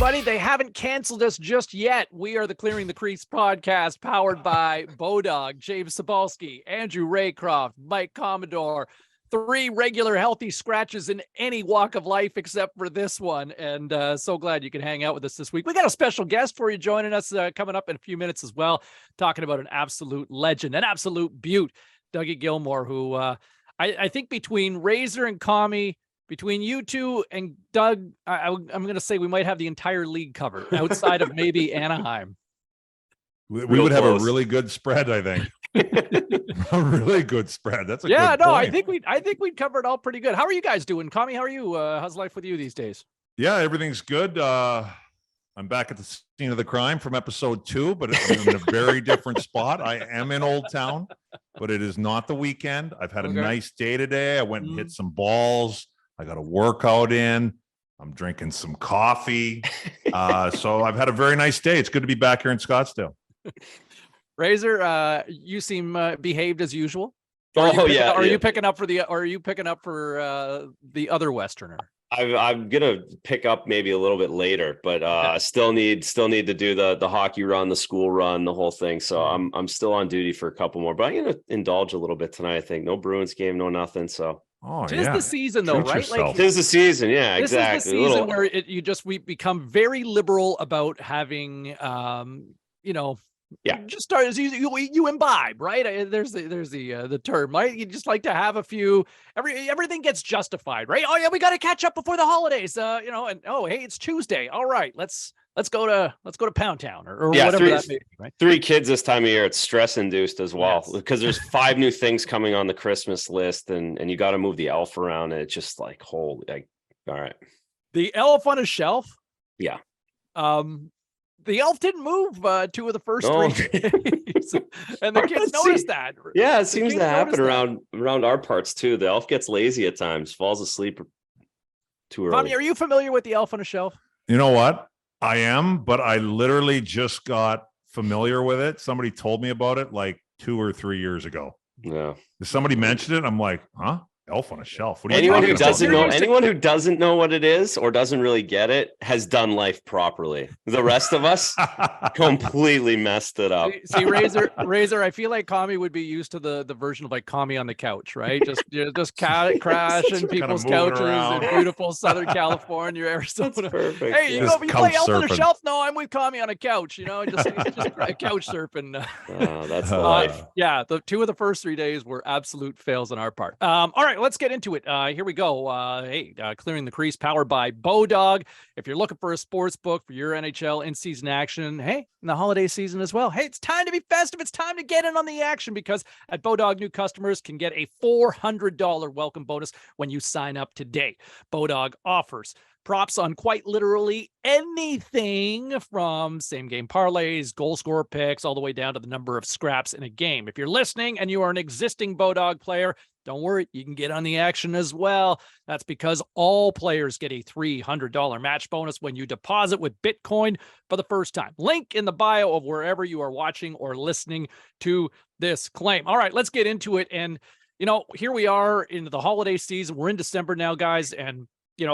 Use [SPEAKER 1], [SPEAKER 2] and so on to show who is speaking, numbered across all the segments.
[SPEAKER 1] everybody. They haven't canceled us just yet. We are the Clearing the Crease podcast, powered by BODOG, James Cybulski, Andrew Raycroft, Mike Commodore. 3 regular healthy scratches in any walk of life except for this one. And so glad you can hang out with us this week. We got a special guest for you joining us coming up in a few minutes as well, talking about an absolute legend, an absolute beaut, Doug Gilmour, who I think between Razor and Commie, between you two and Doug, I'm going to say we might have the entire league covered outside of maybe Anaheim.
[SPEAKER 2] We would have a really good spread, I think. A really good spread. That's a good point.
[SPEAKER 1] I think we'd cover it all pretty good. How are you guys doing? Commie, how are you? How's life with you these days?
[SPEAKER 2] Yeah, everything's good. I'm back at the scene of the crime from episode 2, but I'm in a very different spot. I am in Old Town, but it is not the weekend. I've had a nice day today. I went and hit some balls. I got a workout in. I'm drinking some coffee. So I've had a very nice day. It's good to be back here in Scottsdale.
[SPEAKER 1] Razor, you seem behaved as usual. Are you picking up for the other Westerner?
[SPEAKER 3] I'm gonna pick up maybe a little bit later, but still need to do the hockey run, the school run, the whole thing. So I'm still on duty for a couple more, but I'm gonna indulge a little bit tonight. I think no Bruins game, no nothing. So
[SPEAKER 1] tis the season though, right?
[SPEAKER 2] Yourself.
[SPEAKER 3] Tis the season, yeah, exactly.
[SPEAKER 1] This is the season where we become very liberal about having just start as you imbibe, right? There's the term, right? You just like to have a few. Everything gets justified, right? Oh yeah, we got to catch up before the holidays, and hey, it's Tuesday. All right, let's go to Pound Town or whatever that may be, right?
[SPEAKER 3] 3 kids this time of year. It's stress induced as well because there's 5 new things coming on the Christmas list, and you got to move the elf around, and it's just like all right.
[SPEAKER 1] The elf on a shelf.
[SPEAKER 3] Yeah.
[SPEAKER 1] The elf didn't move 2 of the first 3 days, and the kids noticed that.
[SPEAKER 3] Yeah, it seems to happen around our parts too. The elf gets lazy at times, falls asleep too early.
[SPEAKER 1] Tommy, are you familiar with the elf on a shelf?
[SPEAKER 2] You know what? I am, but I literally just got familiar with it. Somebody told me about it like 2 or 3 years ago.
[SPEAKER 3] Yeah.
[SPEAKER 2] Somebody mentioned it. I'm like, huh? Elf on a shelf. What are
[SPEAKER 3] anyone who doesn't know what it is or doesn't really get it has done life properly. The rest of us completely messed it up.
[SPEAKER 1] See, Razor, I feel like Commie would be used to the version of like Commie on the couch, right? Just crashing people's couches in beautiful Southern California, Arizona.
[SPEAKER 3] That's perfect.
[SPEAKER 1] Hey, you play elf on a shelf? No, I'm with Commie on a couch. Just couch surfing.
[SPEAKER 3] That's the life.
[SPEAKER 1] Yeah, the 2 of the first 3 days were absolute fails on our part. All right. Let's get into it. Here we go. Clearing the Crease, powered by BODOG. If you're looking for a sports book for your NHL in-season action, in the holiday season as well, it's time to be festive. It's time to get in on the action because at BODOG, new customers can get a $400 welcome bonus when you sign up today. BODOG offers props on quite literally anything from same-game parlays, goal scorer picks, all the way down to the number of scraps in a game. If you're listening and you are an existing BODOG player, don't worry, you can get on the action as well. That's because all players get a $300 match bonus when you deposit with Bitcoin for the first time. Link in the bio of wherever you are watching or listening to this claim. All right, let's get into it. And, here we are into the holiday season. We're in December now, guys, and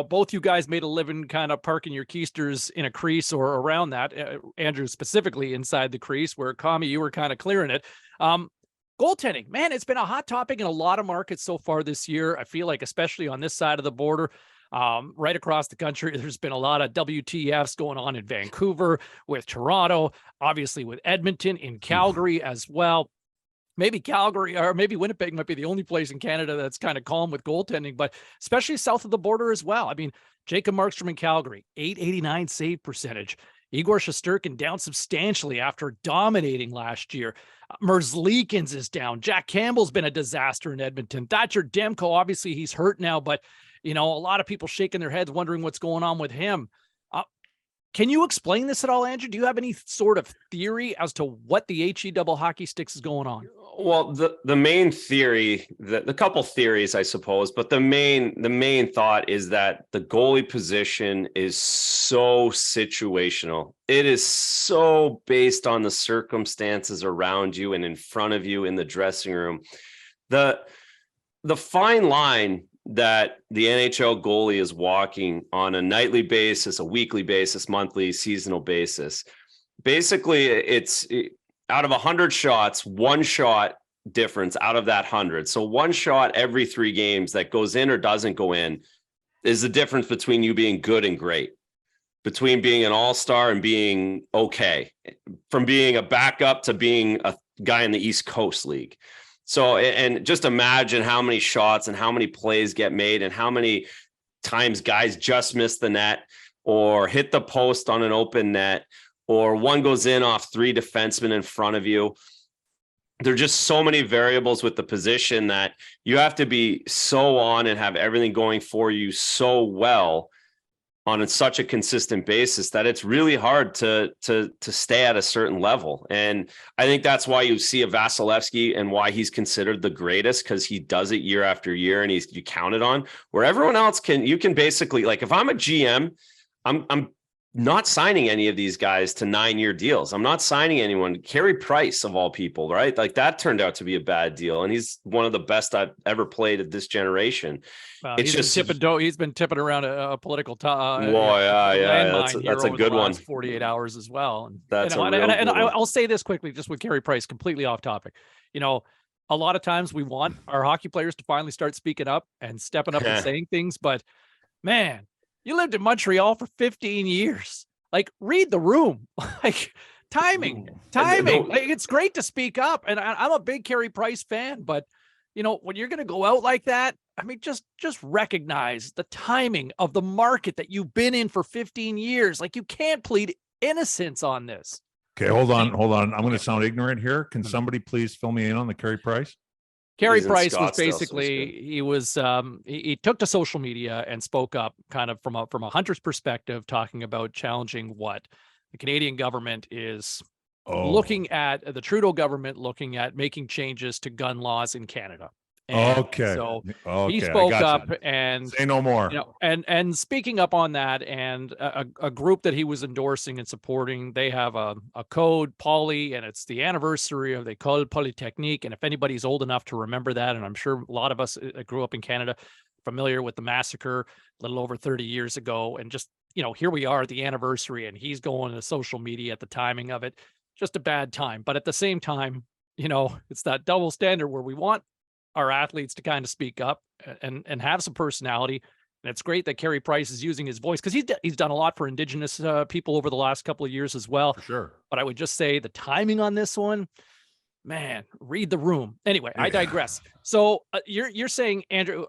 [SPEAKER 1] both you guys made a living kind of parking your keisters in a crease or around that. Andrew specifically inside the crease, where Commie, you were kind of clearing it. Goaltending, man, it's been a hot topic in a lot of markets so far this year. I feel like, especially on this side of the border, right across the country, there's been a lot of WTFs going on in Vancouver, with Toronto, obviously with Edmonton, in Calgary as well. Maybe Calgary or maybe Winnipeg might be the only place in Canada that's kind of calm with goaltending, but especially south of the border as well. I mean, Jacob Markstrom in Calgary, .889 save percentage. Igor Shesterkin down substantially after dominating last year. Merzlikins is down. Jack Campbell's been a disaster in Edmonton. Thatcher Demko, obviously he's hurt now, but a lot of people shaking their heads wondering what's going on with him. Can you explain this at all, Andrew? Do you have any sort of theory as to what the HE double hockey sticks is going on?
[SPEAKER 3] Well, the main theory, the couple theories, I suppose, but the main thought is that the goalie position is so situational. It is so based on the circumstances around you and in front of you in the dressing room. The fine line that the NHL goalie is walking on a nightly basis, a weekly basis, monthly, seasonal basis. Basically, it's out of 100 shots, one shot difference out of that 100. So one shot every 3 games that goes in or doesn't go in is the difference between you being good and great, between being an all-star and being okay, from being a backup to being a guy in the East Coast League. So, and just imagine how many shots and how many plays get made and how many times guys just miss the net or hit the post on an open net, or one goes in off 3 defensemen in front of you. There are just so many variables with the position that you have to be so on and have everything going for you so well on such a consistent basis that it's really hard to stay at a certain level. And I think that's why you see a Vasilevsky and why he's considered the greatest, because he does it year after year and you count it on, where everyone else you can basically, like, if I'm a GM, I'm not signing any of these guys to 9-year deals. I'm not signing anyone. Carey Price, of all people, right? Like, that turned out to be a bad deal. And he's one of the best I've ever played at this generation.
[SPEAKER 1] It's he's been tipping around a political
[SPEAKER 3] that's a good one.
[SPEAKER 1] 48 hours as well.
[SPEAKER 3] And
[SPEAKER 1] I'll say this quickly, just with Carey Price, completely off topic. You know, a lot of times we want our hockey players to finally start speaking up and stepping up and saying things, but man, you lived in Montreal for 15 years. Like, read the room. Like, timing. Like, it's great to speak up. And I'm a big Carey Price fan, but you know, when you're going to go out like that, I mean, just recognize the timing of the market that you've been in for 15 years. Like, you can't plead innocence on this.
[SPEAKER 2] Okay, hold on. I'm going to sound ignorant here. Can somebody please fill me in on the Carey Price?
[SPEAKER 1] Carey Price was basically, he took to social media and spoke up kind of from a hunter's perspective, talking about challenging what the Canadian government is looking at, the Trudeau government looking at making changes to gun laws in Canada. And so he spoke up and
[SPEAKER 2] say no more.
[SPEAKER 1] You know, and speaking up on that, and a group that he was endorsing and supporting, they have a code, Poly, and it's the anniversary of the École Polytechnique. And if anybody's old enough to remember that, and I'm sure a lot of us that grew up in Canada familiar with the massacre a little over 30 years ago, and just, you know, here we are at the anniversary, and he's going to social media at the timing of it, just a bad time. But at the same time, you know, it's that double standard where we want our athletes to kind of speak up and have some personality. And it's great that Carey Price is using his voice, because he's done a lot for Indigenous people over the last couple of years as well.
[SPEAKER 2] For sure.
[SPEAKER 1] But I would just say the timing on this one, man, read the room. Anyway, I digress. So you're saying, Andrew,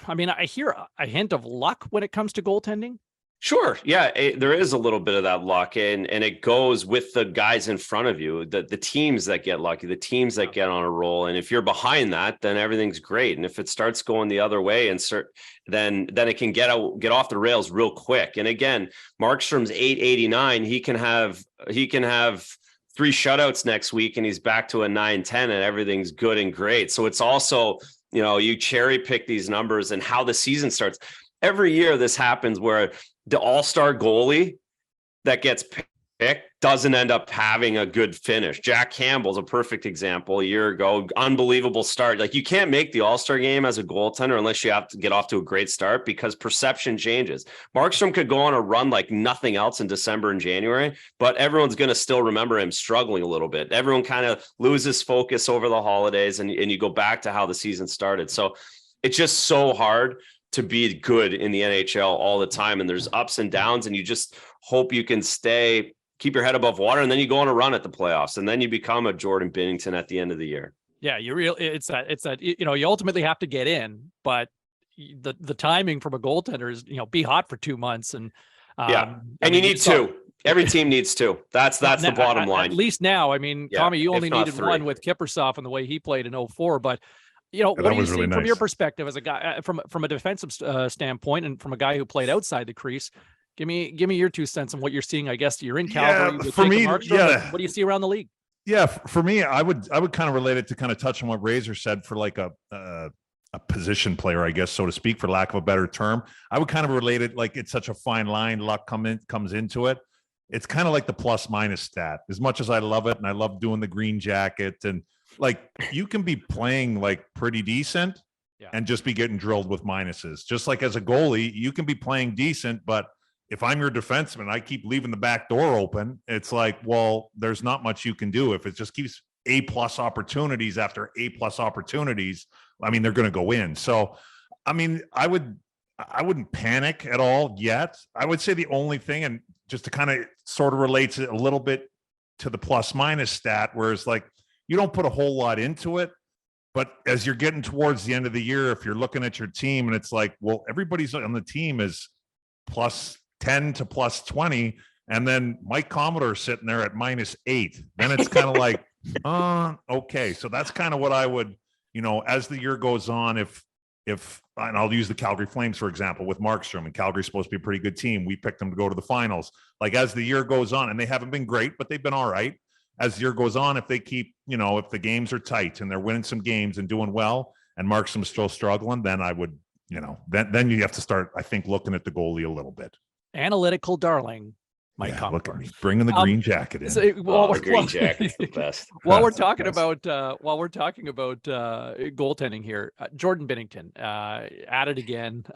[SPEAKER 1] I hear a hint of luck when it comes to goaltending.
[SPEAKER 3] Sure. Yeah, there is a little bit of that luck, and it goes with the guys in front of you, the teams that get lucky, the teams that get on a roll. And if you're behind that, then everything's great. And if it starts going the other way, then it can get off the rails real quick. And again, Markstrom's 889. He can have 3 shutouts next week, and he's back to a 9-10, and everything's good and great. So it's also, you know, you cherry pick these numbers and how the season starts. Every year this happens where the all-star goalie that gets picked doesn't end up having a good finish. Jack Campbell's a perfect example. A year ago, unbelievable start. Like, you can't make the all-star game as a goaltender unless you have to get off to a great start, because perception changes. Markstrom could go on a run like nothing else in December and January, but everyone's going to still remember him struggling a little bit. Everyone kind of loses focus over the holidays, and you go back to how the season started. So it's just so hard to be good in the NHL all the time. And there's ups and downs, and you just hope you can keep your head above water. And then you go on a run at the playoffs, and then you become a Jordan Binnington at the end of the year.
[SPEAKER 1] Yeah. It's that, you know, you ultimately have to get in, but the timing from a goaltender is, you know, be hot for 2 months. And
[SPEAKER 3] you need 2. Every team needs 2. That's the bottom line.
[SPEAKER 1] At least now, I mean, Commie, you only needed 1 with Kiprusoff and the way he played in 2004, but you know, what do you see from your perspective as a guy, from a defensive standpoint, and from a guy who played outside the crease? Give me your 2 cents on what you're seeing. I guess you're in Calgary.
[SPEAKER 2] For me,
[SPEAKER 1] what do you see around the league?
[SPEAKER 2] Yeah, for me, I would kind of relate it to kind of touch on what Razor said for like a position player, I guess, so to speak, for lack of a better term. I would kind of relate it like it's such a fine line. Luck comes into it. It's kind of like the plus minus stat. As much as I love it, and I love doing the green jacket, and like, you can be playing like pretty decent, and just be getting drilled with minuses. Just like as a goalie, you can be playing decent, but if I'm your defenseman, I keep leaving the back door open. It's like, well, there's not much you can do. If it just keeps A+ opportunities after A+ opportunities, I mean, they're going to go in. So, I mean, I wouldn't panic at all yet. I would say the only thing, and just to kind of sort of relates it a little bit to the plus-minus stat, where it's like, you don't put a whole lot into it, but as you're getting towards the end of the year, if you're looking at your team and it's like, well, everybody's on the team is plus 10 to plus 20, and then Mike Commodore sitting there at -8, then it's kind of like, okay. So that's kind of what I would, as the year goes on, if, and I'll use the Calgary Flames, for example, with Markstrom, and Calgary's supposed to be a pretty good team. We picked them to go to the finals. Like, as the year goes on, and they haven't been great, but they've been all right. As the year goes on, if they keep, if the games are tight and they're winning some games and doing well, and Markstrom's still struggling, then I would, then you have to start, I think, looking at the goalie a little bit.
[SPEAKER 1] Analytical darling, Mike Commodore.
[SPEAKER 2] Look at me bringing the green jacket in.
[SPEAKER 3] The green jacket's the best.
[SPEAKER 1] While we're talking about goaltending here, Jordan Binnington at it again.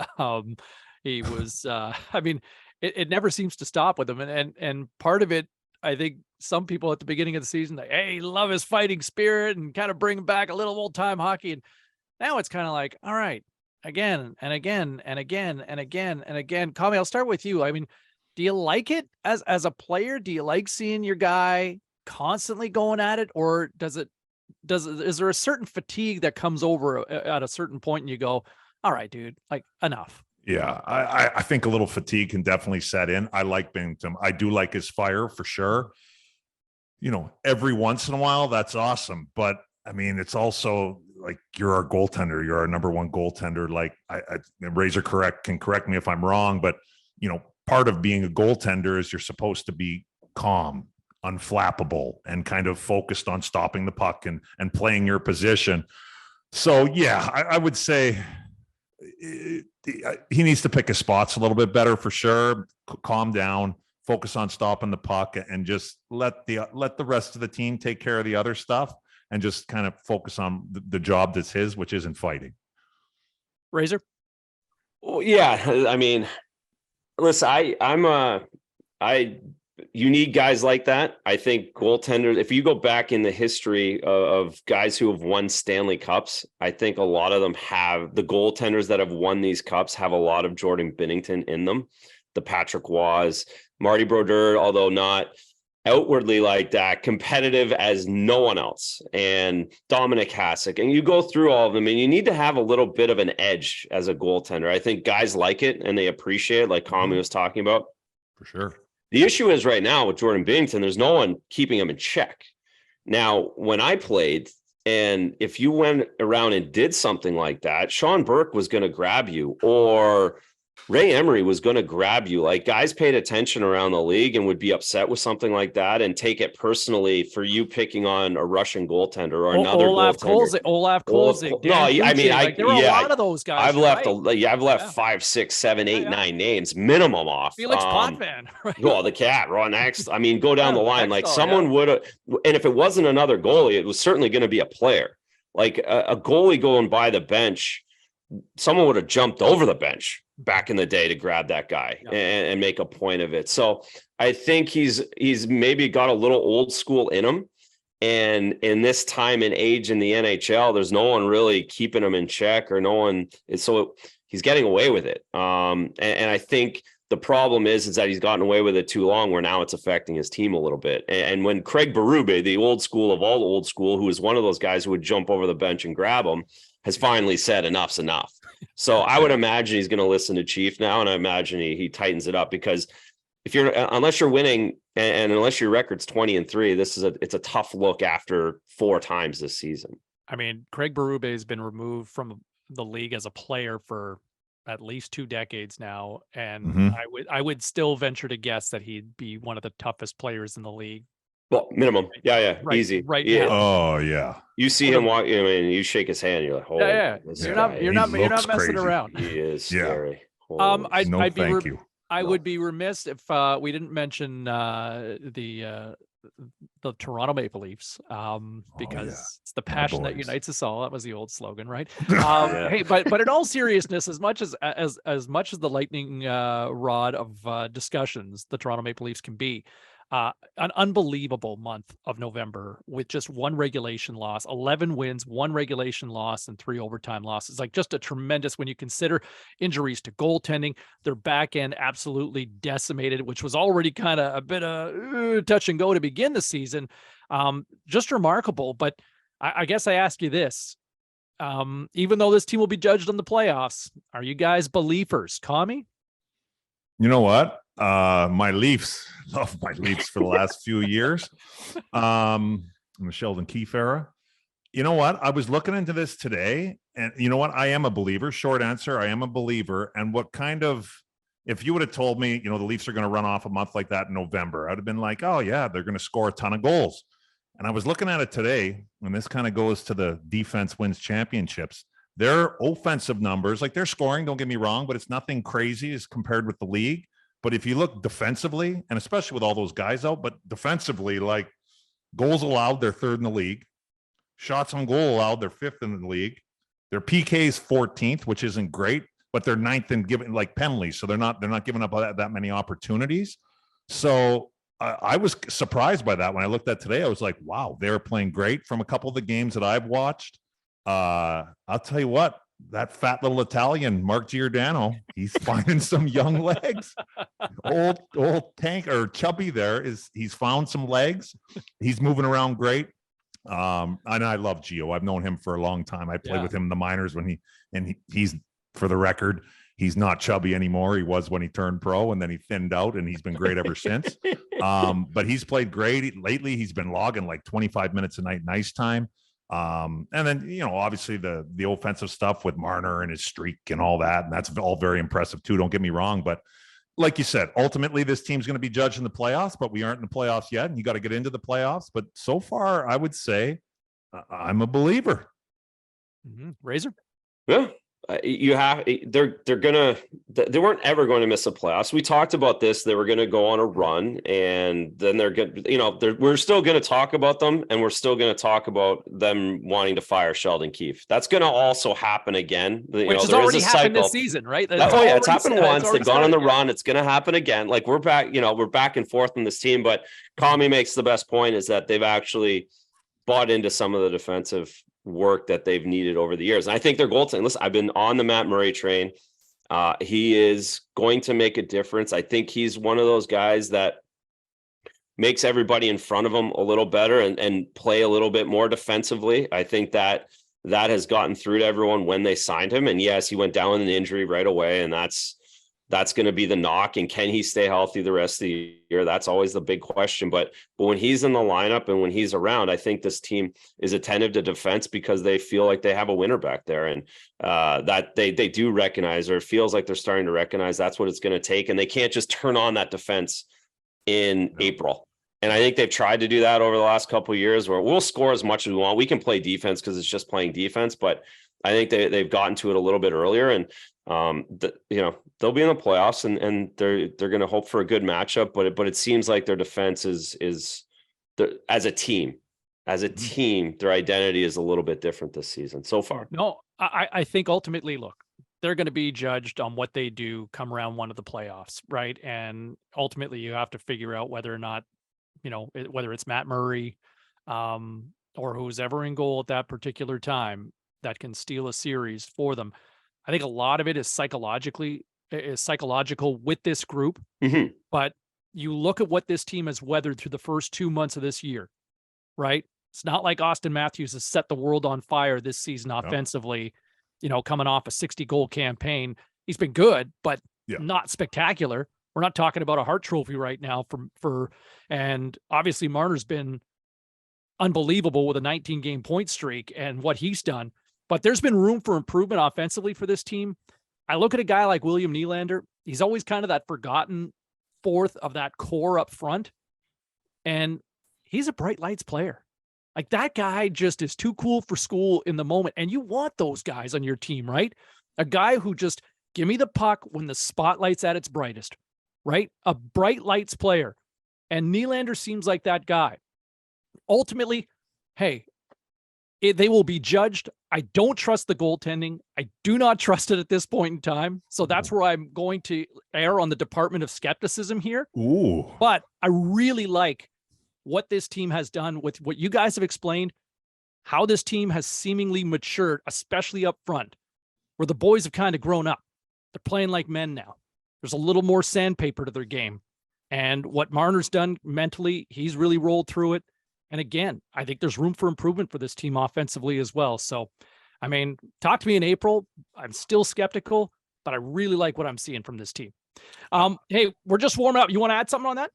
[SPEAKER 1] He was, I mean, it never seems to stop with him, and part of it, I think some people at the beginning of the season, like, hey, love his fighting spirit and kind of bring back a little old time hockey, and now it's kind of like, all right, again and again and again and again and again. Commie, I'll start with you. I mean, do you like it as a player? Do you like seeing your guy constantly going at it, or is there a certain fatigue that comes over at a certain point and you go, all right, dude, like, enough?
[SPEAKER 2] Yeah, I think a little fatigue can definitely set in. I like Binnington. I do like his fire for sure. Every once in a while, that's awesome. But I mean, it's also like, you're our goaltender. You're our number one goaltender. Like, Razor can correct me if I'm wrong, but part of being a goaltender is you're supposed to be calm, unflappable, and kind of focused on stopping the puck and playing your position. So yeah, I would say he needs to pick his spots a little bit better for sure. Calm down, focus on stopping the puck, and just let the rest of the team take care of the other stuff, and just kind of focus on the job that's his, which isn't fighting.
[SPEAKER 1] Razor?
[SPEAKER 3] Well, yeah, I mean, listen, you need guys like that. I think goaltenders, if you go back in the history of guys who have won Stanley Cups, I think a lot of them the goaltenders that have won these cups have a lot of Jordan Binnington in them. The Patrick Waugh, Marty Brodeur, although not outwardly like that, competitive as no one else, and Dominic Hasek. And you go through all of them, and you need to have a little bit of an edge as a goaltender. I think guys like it and they appreciate it, like Commie was talking about.
[SPEAKER 2] For sure.
[SPEAKER 3] The issue is right now with Jordan Binnington, there's no one keeping him in check. Now, when I played, and if you went around and did something like that, Sean Burke was going to grab you, or Ray Emery was going to grab you. Like, guys paid attention around the league and would be upset with something like that and take it personally for you picking on a Russian goaltender or another goaltender.
[SPEAKER 1] Olaf Kolzig.
[SPEAKER 3] No, I mean,
[SPEAKER 1] there were a lot of those guys.
[SPEAKER 3] I've left 5, 6, 7, 8, 9 names minimum off.
[SPEAKER 1] Felix Potvin. Right?
[SPEAKER 3] Well, the cat, Ron Next. I mean, go down the line. Like, someone would have, and if it wasn't another goalie, it was certainly going to be a player. Like a goalie going by the bench, someone would have jumped over the bench back in the day to grab that guy and make a point of it. So I think he's maybe got a little old school in him. And in this time and age in the NHL, there's no one really keeping him in check, or no one. So he's getting away with it. And I think the problem is that he's gotten away with it too long, where now it's affecting his team a little bit. And when Craig Berube, the old school of all old school, who was one of those guys who would jump over the bench and grab him, has finally said enough's enough. So I would imagine he's going to listen to Chief now, and I imagine he tightens it up, because unless you're winning and unless your record's 20-3, it's a tough look after 4 times this season.
[SPEAKER 1] I mean, Craig Berube has been removed from the league as a player for at least 2 decades now, and I would still venture to guess that he'd be one of the toughest players in the league.
[SPEAKER 3] Well, minimum. Yeah.
[SPEAKER 1] Right,
[SPEAKER 3] easy.
[SPEAKER 1] Right.
[SPEAKER 3] Yeah.
[SPEAKER 1] Now.
[SPEAKER 2] Oh yeah.
[SPEAKER 3] You see him walk, you shake his hand, you're like, oh
[SPEAKER 1] yeah. You're not messing
[SPEAKER 2] crazy.
[SPEAKER 1] around.
[SPEAKER 3] He is scary.
[SPEAKER 1] I'd
[SPEAKER 2] thank you.
[SPEAKER 1] I would be remiss if we didn't mention the the Toronto Maple Leafs, because it's the passion that unites us all. That was the old slogan, right? Hey, but in all seriousness, as much as the lightning rod of discussions the Toronto Maple Leafs can be, an unbelievable month of November with just one regulation loss, 11 wins, one regulation loss, and 3 overtime losses. Like, just a tremendous, when you consider injuries to goaltending, their back end absolutely decimated, which was already kind of a bit of touch and go to begin the season. Just remarkable. But I guess I ask you this, even though this team will be judged in the playoffs, are you guys believers? Commie?
[SPEAKER 2] You know what? My Leafs, love my Leafs for the last few years. I'm a Sheldon Keefe era. You know what? I was looking into this today, and you know what? I am a believer. Short answer, I am a believer. And what kind of, if you would have told me, the Leafs are going to run off a month like that in November, I'd have been like, oh yeah, they're going to score a ton of goals. And I was looking at it today, and this kind of goes to the defense wins championships. Their offensive numbers, like, they're scoring, don't get me wrong, but it's nothing crazy as compared with the league. But if you look defensively, and especially with all those guys out, but defensively, like, goals allowed, they're 3rd in the league. Shots on goal allowed, they're 5th in the league. Their PK's 14th, which isn't great, but they're 9th in giving, like, penalties. So they're not giving up that many opportunities. So I was surprised by that when I looked at today. I was like, wow, they're playing great. From a couple of the games that I've watched, I'll tell you what, that fat little Italian, Mark Giordano, he's finding some young legs. Old tank or chubby there he's found some legs. He's moving around great. And I love Gio. I've known him for a long time. I played with him in the minors he's, for the record, he's not chubby anymore. He was when he turned pro, and then he thinned out, and he's been great ever since. But he's played great lately. He's been logging like 25 minutes a night in ice time. And then, obviously the offensive stuff with Marner and his streak and all that, and that's all very impressive too, don't get me wrong. But like you said, ultimately this team's going to be judged in the playoffs, but we aren't in the playoffs yet, and you got to get into the playoffs. But so far, I would say I'm a believer.
[SPEAKER 1] Razor?
[SPEAKER 3] Yeah. They weren't ever going to miss the playoffs. We talked about this. They were going to go on a run, and then they're going to, we're still going to talk about them, and we're still going to talk about them wanting to fire Sheldon Keefe. That's going to also happen again.
[SPEAKER 1] Which has already happened this season, right?
[SPEAKER 3] It's happened once. They've gone on the run. It's going to happen again. Like, we're back, we're back and forth on this team, but Commie makes the best point, is that they've actually bought into some of the defensive work that they've needed over the years. And I think their goaltending, listen, I've been on the Matt Murray train. He is going to make a difference. I think he's one of those guys that makes everybody in front of him a little better and play a little bit more defensively. I think that has gotten through to everyone when they signed him. And yes, he went down with an injury right away, and that's going to be the knock. And can he stay healthy the rest of the year? That's always the big question. But when he's in the lineup and when he's around, I think this team is attentive to defense because they feel like they have a winner back there, and that they do recognize, or it feels like they're starting to recognize, that's what it's going to take. And they can't just turn on that defense in April. And I think they've tried to do that over the last couple of years, where we'll score as much as we want. We can play defense because it's just playing defense, but I think they've gotten to it a little bit earlier, and they'll be in the playoffs, and they're going to hope for a good matchup. But it seems like their defense is as a team, their identity is a little bit different this season so far.
[SPEAKER 1] No, I think ultimately, look, they're going to be judged on what they do come round one of the playoffs, right? And ultimately, you have to figure out whether or not, whether it's Matt Murray, or who's ever in goal at that particular time that can steal a series for them. I think a lot of it is psychological with this group.
[SPEAKER 3] Mm-hmm.
[SPEAKER 1] But you look at what this team has weathered through the first 2 months of this year, right? It's not like Austin Matthews has set the world on fire this season offensively, coming off a 60-goal campaign. He's been good, but not spectacular. We're not talking about a Hart Trophy right now and obviously Marner's been unbelievable with a 19-game point streak and what he's done. But there's been room for improvement offensively for this team. I look at a guy like William Nylander. He's always kind of that forgotten fourth of that core up front. And he's a bright lights player. Like, that guy just is too cool for school in the moment. And you want those guys on your team, right? A guy who just give me the puck when the spotlight's at its brightest, right? A bright lights player. And Nylander seems like that guy. Ultimately, hey, they will be judged. I don't trust the goaltending. I do not trust it at this point in time. So that's where I'm going to err on the department of skepticism here.
[SPEAKER 2] Ooh.
[SPEAKER 1] But I really like what this team has done with what you guys have explained, how this team has seemingly matured, especially up front, where the boys have kind of grown up. They're playing like men now. There's a little more sandpaper to their game. And what Marner's done mentally, he's really rolled through it. And again, I think there's room for improvement for this team offensively as well. So, I mean, talk to me in April. I'm still skeptical, but I really like what I'm seeing from this team. Hey, we're just warming up. You want to add something on that?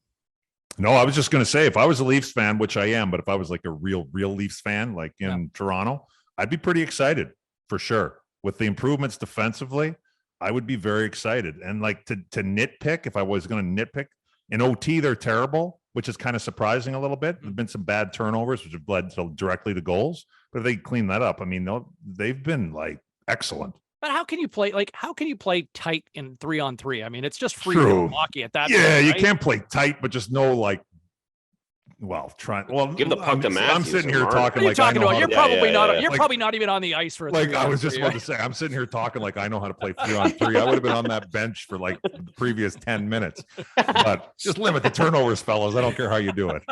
[SPEAKER 2] No, I was just going to say, if I was a Leafs fan, which I am, but if I was like a real Leafs fan, like in Toronto, I'd be pretty excited for sure. With the improvements defensively, I would be very excited. And like to nitpick, if I was going to nitpick, in OT, they're terrible, which is kind of surprising a little bit. There've been some bad turnovers, which have led directly to goals. But if they clean that up, I mean, they've been like excellent.
[SPEAKER 1] But how can you play tight in 3-on-3? I mean, it's just free hockey at that point.
[SPEAKER 2] Yeah, you
[SPEAKER 1] right?
[SPEAKER 2] can't play tight, but just no like.
[SPEAKER 3] Give the puck to Matthews.
[SPEAKER 2] I'm sitting here talking
[SPEAKER 1] What are you
[SPEAKER 2] like
[SPEAKER 1] talking about? You're probably not. You're
[SPEAKER 2] Like-
[SPEAKER 1] probably not even on the ice for a
[SPEAKER 2] Like I was
[SPEAKER 1] 3-on-3,
[SPEAKER 2] just about to say, I'm sitting here talking like I know how to play 3-on-3. I would have been on that bench for like the previous 10 minutes. But just limit the turnovers, fellas. I don't care how you do it.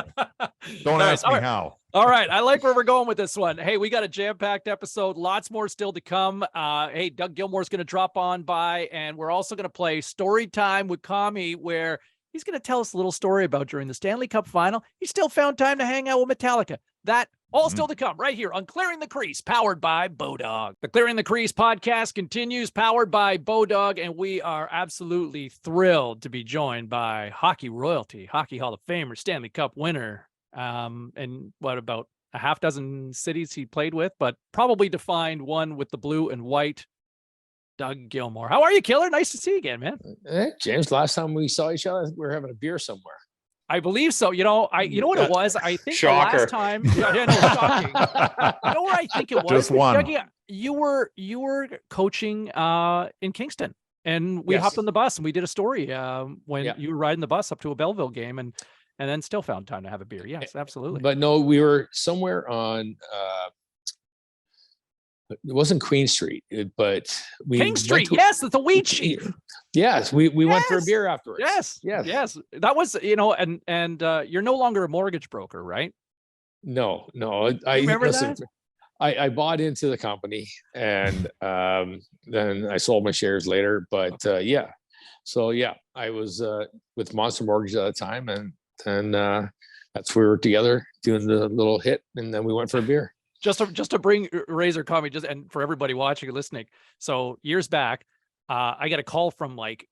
[SPEAKER 2] Don't ask me how.
[SPEAKER 1] All right. I like where we're going with this one. Hey, we got a jam-packed episode. Lots more still to come. Hey, Doug Gilmour is going to drop on by, and we're also going to play Story Time with Commie, where he's going to tell us a little story about during the Stanley Cup final. He still found time to hang out with Metallica. That all still to come right here on Clearing the Crease, powered by BODOG. The Clearing the Crease podcast continues, powered by BODOG, and we are absolutely thrilled to be joined by hockey royalty, Hockey Hall of Famer, Stanley Cup winner, and what about a half dozen cities he played with, but probably defined one with the blue and white, Doug Gilmour. How are you, Killer? Nice to see you again, man.
[SPEAKER 4] James, last time we saw each other, we were having a beer somewhere.
[SPEAKER 1] I believe so. You know what it was? I think
[SPEAKER 3] Shocker.
[SPEAKER 1] the last time. Yeah, no, shocking. You know where I think it was?
[SPEAKER 2] Just one.
[SPEAKER 1] Dougie, you were coaching in Kingston, and we hopped on the bus and we did a story when you were riding the bus up to a Belleville game, and then still found time to have a beer. Yes, absolutely.
[SPEAKER 4] But no, we were somewhere on. It wasn't Queen Street, but we
[SPEAKER 1] King Street. Yes, it's a weed sheet.
[SPEAKER 4] Yes, we went for a beer afterwards.
[SPEAKER 1] Yes. That was, and you're no longer a mortgage broker, right?
[SPEAKER 4] No. I
[SPEAKER 1] remember that?
[SPEAKER 4] I bought into the company, and then I sold my shares later. But I was with Monster Mortgage at the time, and then that's where we were together doing the little hit, and then we went for a beer.
[SPEAKER 1] Just to bring Razor Commie, and for everybody watching and listening. So years back, I got a call from like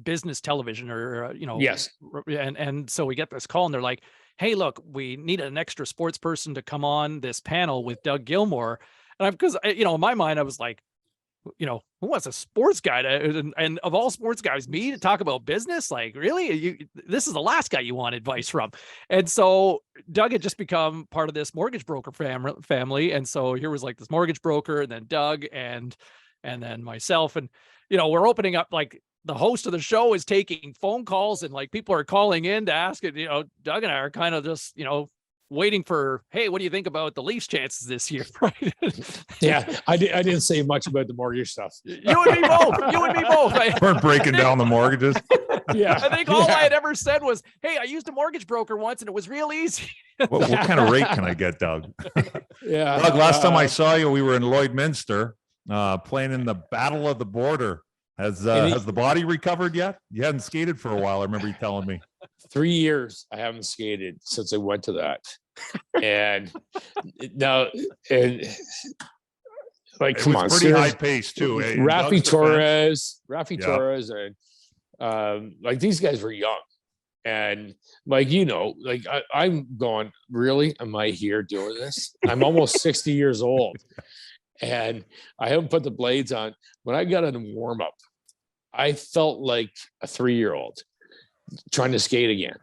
[SPEAKER 1] business television or
[SPEAKER 4] Yes.
[SPEAKER 1] And so we get this call and they're like, hey, look, we need an extra sports person to come on this panel with Doug Gilmour. And because in my mind, I was like, who wants a sports guy and of all sports guys, me to talk about business? Like, really? This is the last guy you want advice from. And so Doug had just become part of this mortgage broker family. And so here was like this mortgage broker, and then Doug and then myself. And, we're opening up, like, the host of the show is taking phone calls, and like people are calling in to ask it. Doug and I are kind of just, waiting for, hey, what do you think about the Leafs' chances this year? Right?
[SPEAKER 4] Yeah, I didn't say much about the mortgage stuff.
[SPEAKER 1] You and me both.
[SPEAKER 2] We're breaking down the mortgages.
[SPEAKER 4] Yeah,
[SPEAKER 1] I think all I had ever said was, hey, I used a mortgage broker once and it was real easy.
[SPEAKER 2] What kind of rate can I get, Doug?
[SPEAKER 4] Yeah,
[SPEAKER 2] Doug, last time I saw you, we were in Lloydminster playing in the Battle of the Border. Has the body recovered yet? You hadn't skated for a while. I remember you telling me.
[SPEAKER 4] 3 years I haven't skated since I went to that. And now, and like, come on,
[SPEAKER 2] pretty high pace too.
[SPEAKER 4] Rafi Torres, and like these guys were young, and like I'm going, really? Am I here doing this? I'm almost 60 years old, and I haven't put the blades on. When I got in warm up, I felt like a 3-year-old trying to skate again,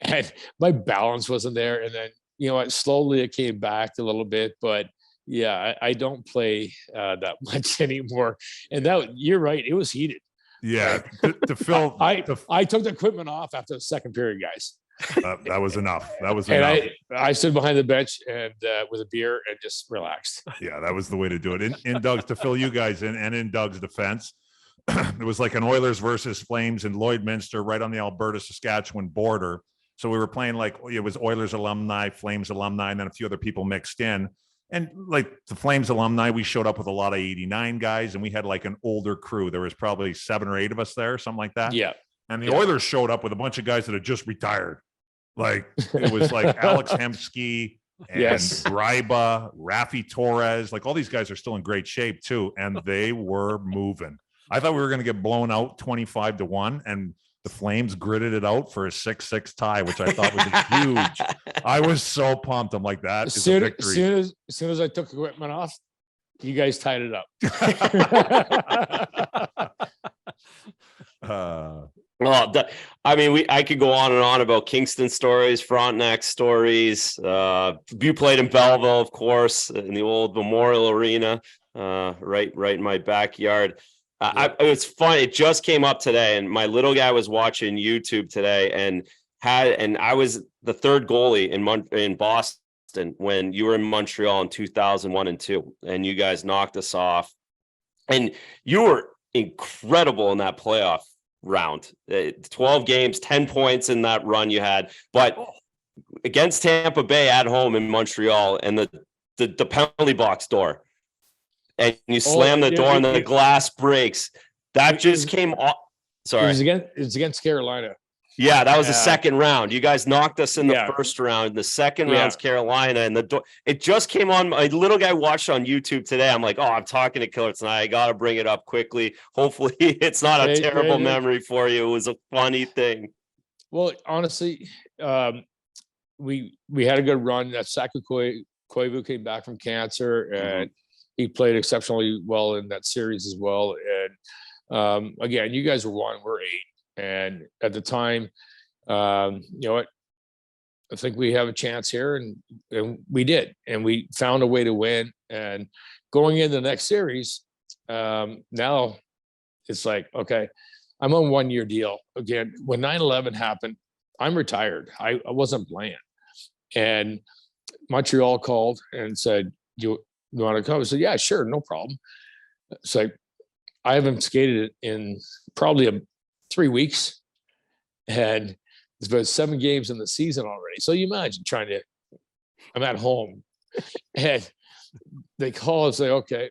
[SPEAKER 4] and my balance wasn't there. And then slowly it came back a little bit, but yeah, I don't play that much anymore. And you're right, it was heated.
[SPEAKER 2] Yeah, to fill.
[SPEAKER 4] I took the equipment off after the second period, guys.
[SPEAKER 2] That was enough. That was
[SPEAKER 4] And
[SPEAKER 2] enough.
[SPEAKER 4] I stood behind the bench and with a beer and just relaxed.
[SPEAKER 2] Yeah, that was the way to do it. In Doug's, to fill you guys in, and in Doug's defense, it was like an Oilers versus Flames in Lloydminster, right on the Alberta-Saskatchewan border. So we were playing like it was Oilers alumni, Flames alumni, and then a few other people mixed in. And like the Flames alumni, we showed up with a lot of 89 guys, and we had like an older crew. There was probably 7 or 8 of us there, something like that.
[SPEAKER 4] Yeah.
[SPEAKER 2] And the Oilers showed up with a bunch of guys that had just retired. Like it was like Alex Hemsky and Gryba, Rafi Torres. Like all these guys are still in great shape too, and they were moving. I thought we were going to get blown out 25-1, and the Flames gritted it out for a 6-6 tie, which I thought was huge. I was so pumped. I'm like, that is a victory.
[SPEAKER 4] As soon as I took equipment off, you guys tied it up.
[SPEAKER 3] Well, I mean, I could go on and on about Kingston stories, Frontenac stories. You played in Belleville, of course, in the old Memorial Arena, right in my backyard. It's funny. It just came up today, and my little guy was watching YouTube today, and I was the third goalie in Boston when you were in Montreal in 2001 and 2, and you guys knocked us off, and you were incredible in that playoff round. 12 games, 10 points in that run you had, but against Tampa Bay at home in Montreal, and the penalty box door, and you slam the door and the glass breaks. That just came off. Sorry.
[SPEAKER 4] It's against Carolina.
[SPEAKER 3] Yeah, that was the second round. You guys knocked us in the first round. The second round's Carolina, and it just came on. My little guy watched on YouTube today. I'm like, I'm talking to Killer tonight. I got to bring it up quickly. Hopefully, it's not a terrible memory for you. It was a funny thing.
[SPEAKER 4] Well, honestly, we had a good run. That Saku Koivu came back from cancer, and he played exceptionally well in that series as well. And again, you guys were 1, we're 8. And at the time, you know what? I think we have a chance here, and we did, and we found a way to win. And going into the next series, now it's like, okay, I'm on a 1-year deal. Again, when 9/11 happened, I'm retired. I wasn't playing, and Montreal called and said, "You want to come?" I said, "Yeah, sure, no problem." It's like I haven't skated in probably 3 weeks, and there's about 7 games in the season already. So you imagine I'm at home, and they call and say, okay.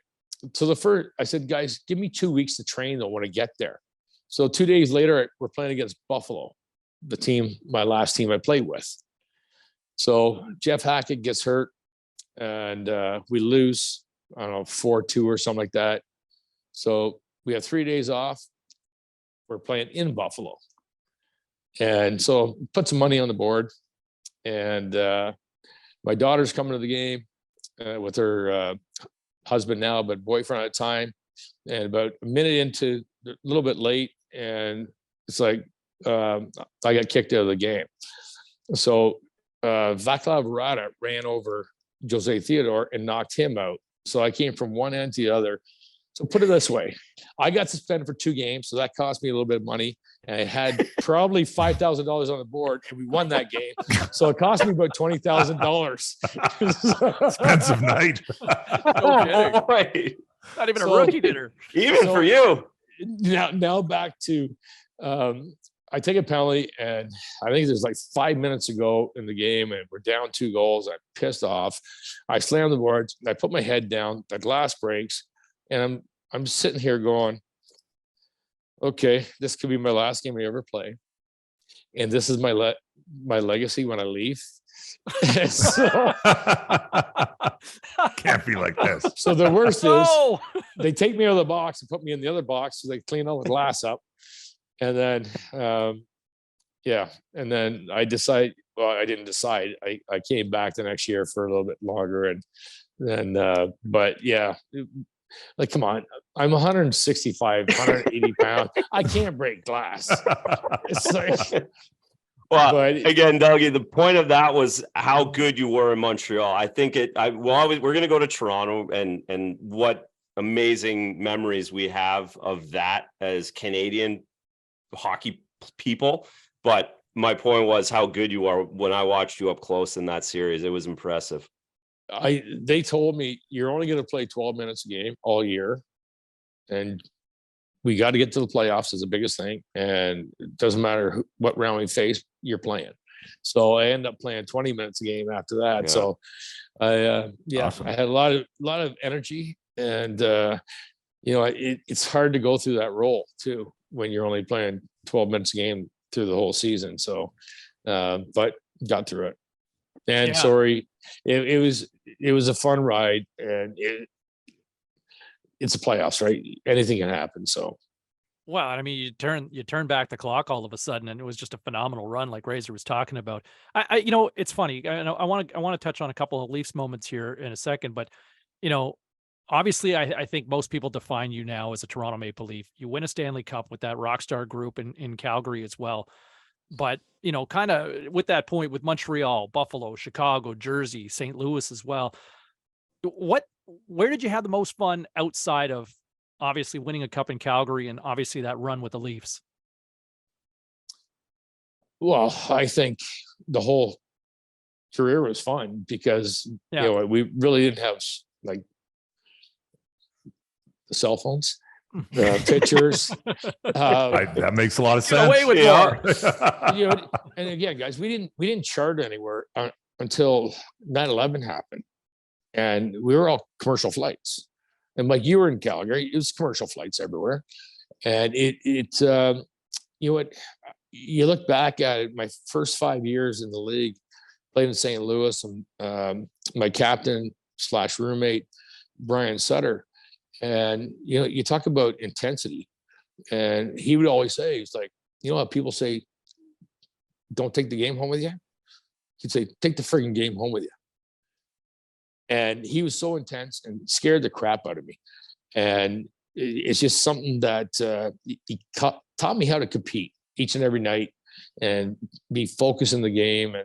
[SPEAKER 4] So I said, guys, give me 2 weeks to train though when I get there. So 2 days later, we're playing against Buffalo, my last team I played with. So Jeff Hackett gets hurt, and we lose, I don't know, 4-2 or something like that. So we have 3 days off. We're playing in Buffalo. And so put some money on the board. And my daughter's coming to the game with her husband now, but boyfriend at the time. And about a minute into, a little bit late, and it's like I got kicked out of the game. So Vaclav Rada ran over Jose Theodore and knocked him out. So I came from one end to the other. So put it this way, I got suspended for 2 games, so that cost me a little bit of money, and I had probably $5,000 on the board, and we won that game. So it cost me about $20,000.
[SPEAKER 2] Expensive night.
[SPEAKER 1] No kidding. Not even a rookie dinner.
[SPEAKER 3] Even for you.
[SPEAKER 4] Now back to, I take a penalty, and I think there's like 5 minutes to go in the game, and we're down 2 goals. I'm pissed off. I slam the boards. I put my head down. The glass breaks. And I'm sitting here going, okay, this could be my last game I ever play, and this is my legacy when I leave. So,
[SPEAKER 2] can't be like this.
[SPEAKER 4] So the worst is they take me out of the box and put me in the other box, so they clean all the glass up, and then and then I decide. Well, I didn't decide. I came back the next year for a little bit longer, and then but yeah. Like, come on, I'm 165, 180 pounds. I can't break glass. It's like,
[SPEAKER 3] but again, Dougie, the point of that was how good you were in Montreal. I think we're going to go to Toronto, and what amazing memories we have of that as Canadian hockey people. But my point was how good you are when I watched you up close in that series. It was impressive.
[SPEAKER 4] They told me you're only going to play 12 minutes a game all year, and we got to get to the playoffs is the biggest thing. And it doesn't matter what round we face, you're playing. So I end up playing 20 minutes a game after that.
[SPEAKER 3] Yeah.
[SPEAKER 4] So
[SPEAKER 2] Awesome.
[SPEAKER 4] I had a lot of energy, and it's hard to go through that role too when you're only playing 12 minutes a game through the whole season. So, but got through it. And sorry, it was a fun ride, and it's a playoffs, right? Anything can happen. So,
[SPEAKER 1] well, I mean, you turn back the clock all of a sudden, and it was just a phenomenal run, like Razor was talking about. It's funny. I want to touch on a couple of Leafs moments here in a second, but obviously, I think most people define you now as a Toronto Maple Leaf. You win a Stanley Cup with that rock star group in Calgary as well. But, kind of with that point with Montreal, Buffalo, Chicago, Jersey, St. Louis as well. Where did you have the most fun outside of obviously winning a cup in Calgary and obviously that run with the Leafs?
[SPEAKER 4] Well, I think the whole career was fun because, we really didn't have like the cell phones. Pictures.
[SPEAKER 2] That makes a lot of sense.
[SPEAKER 1] Away with more.
[SPEAKER 4] And again, guys, we didn't charter anywhere until 9/11 happened, and we were all commercial flights. And like you were in Calgary, it was commercial flights everywhere. And you look back at it, my first 5 years in the league, played in St. Louis, and my captain / roommate Brian Sutter. And, you talk about intensity, and he would always say, he's like, how people say, don't take the game home with you. He'd say, take the frigging game home with you. And he was so intense and scared the crap out of me. And it's just something that he taught me how to compete each and every night and be focused in the game,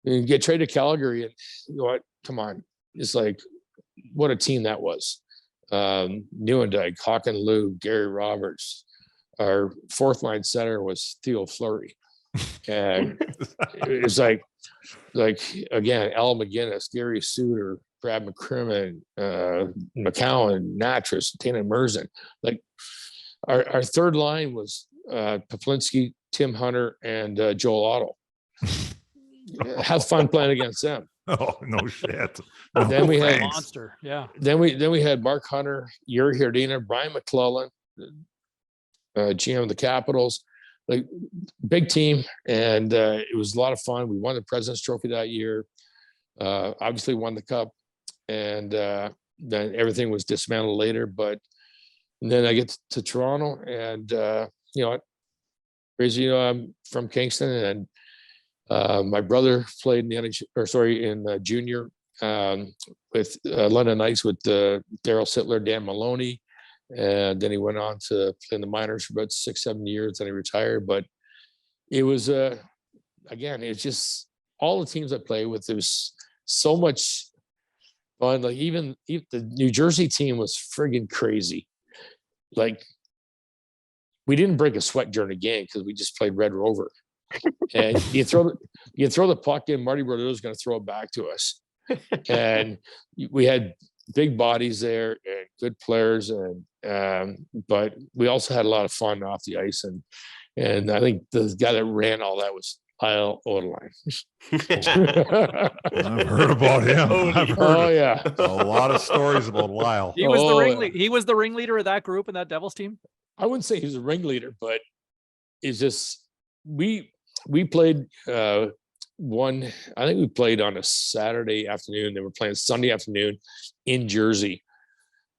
[SPEAKER 4] and get traded to Calgary. And what? Come on. It's like, what a team that was. Nieuwendyk, Hawken Lou, Gary Roberts. Our fourth line center was Theo Fleury, and it's like again, Al McGinnis, Gary Suter, Brad McCrimmon, McCowan, Natras, Tana Merzen. Like our third line was Paplinski, Tim Hunter, and Joel Otto. Have fun playing against them.
[SPEAKER 2] Oh, no shit.
[SPEAKER 4] Then we had
[SPEAKER 1] monster. Yeah.
[SPEAKER 4] Then we had Mark Hunter, Yuri Herdina, Brian McClellan, GM of the Capitals, like big team. And it was a lot of fun. We won the President's Trophy that year. Obviously won the cup, and then everything was dismantled later. But then I get to Toronto, and I'm from Kingston, and my brother played in the NHL, in junior with London Knights with Daryl Sittler, Dan Maloney, and then he went on to play in the minors for about 6-7 years. Then he retired. But it was again, it's just all the teams I played with. There was so much fun. Like even the New Jersey team was friggin' crazy. Like we didn't break a sweat during the game because we just played Red Rover. And you throw the puck in, Marty Brodeur is going to throw it back to us. And we had big bodies there and good players, and but we also had a lot of fun off the ice. And I think the guy that ran all that was Kyle Odeline.
[SPEAKER 2] I've heard about him. I've heard a lot of stories about Lyle.
[SPEAKER 1] He was the ringleader. He was the ringleader of that group and that Devils team.
[SPEAKER 4] I wouldn't say he was a ringleader, but it's just we played I think we played on a Saturday afternoon. They were playing Sunday afternoon in Jersey.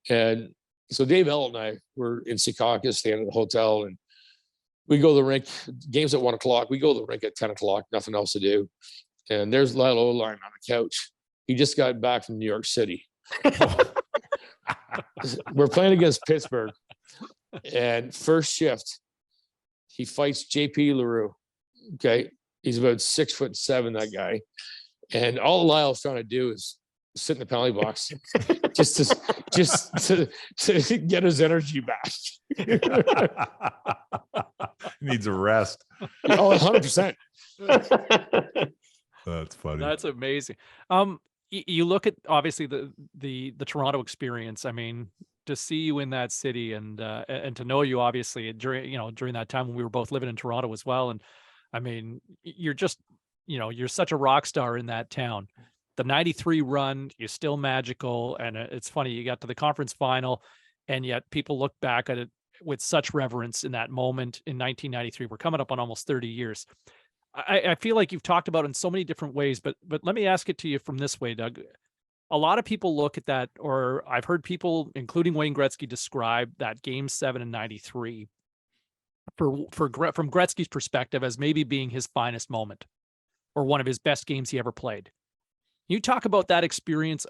[SPEAKER 4] And so Dave Ellett and I were in Secaucus, staying at the hotel, and we go to the rink, games at 1:00. We go to the rink at 10:00, nothing else to do. And there's Lyle Odeline on the couch. He just got back from New York City. We're playing against Pittsburgh. And first shift, he fights JP LaRue. Okay. He's about 6'7", that guy. And all Lyle's trying to do is sit in the penalty box just to get his energy back.
[SPEAKER 2] Needs a rest.
[SPEAKER 4] Oh, 100%.
[SPEAKER 2] That's funny.
[SPEAKER 1] That's amazing. You look at obviously the Toronto experience. I mean, to see you in that city and to know you obviously during that time when we were both living in Toronto as well. And I mean, you're just, you're such a rock star in that town. The 93 run, you're still magical. And it's funny, you got to the conference final and yet people look back at it with such reverence in that moment in 1993. We're coming up on almost 30 years. I feel like you've talked about it in so many different ways, but let me ask it to you from this way, Doug. A lot of people look at that, or I've heard people, including Wayne Gretzky, describe that Game 7 in 93 from Gretzky's perspective as maybe being his finest moment or one of his best games he ever played. You talk about that experience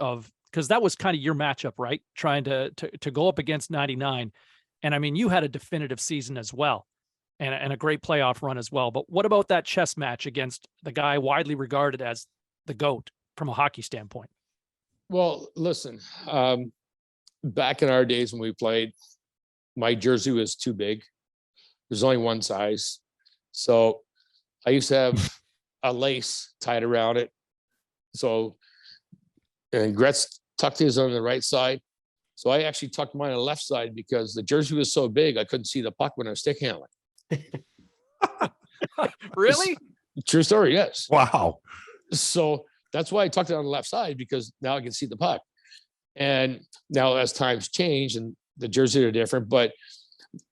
[SPEAKER 1] because that was kind of your matchup, right? Trying to go up against 99. And I mean, you had a definitive season as well and a great playoff run as well. But what about that chess match against the guy widely regarded as the GOAT from a hockey standpoint?
[SPEAKER 4] Well, listen, back in our days when we played, my jersey was too big. There's only one size. So I used to have a lace tied around it. So, and Gretz tucked his on the right side. So I actually tucked mine on the left side because the jersey was so big, I couldn't see the puck when I was stick handling.
[SPEAKER 1] Really?
[SPEAKER 4] True story, yes.
[SPEAKER 2] Wow.
[SPEAKER 4] So that's why I tucked it on the left side, because now I can see the puck. And now as times change and the jerseys are different, but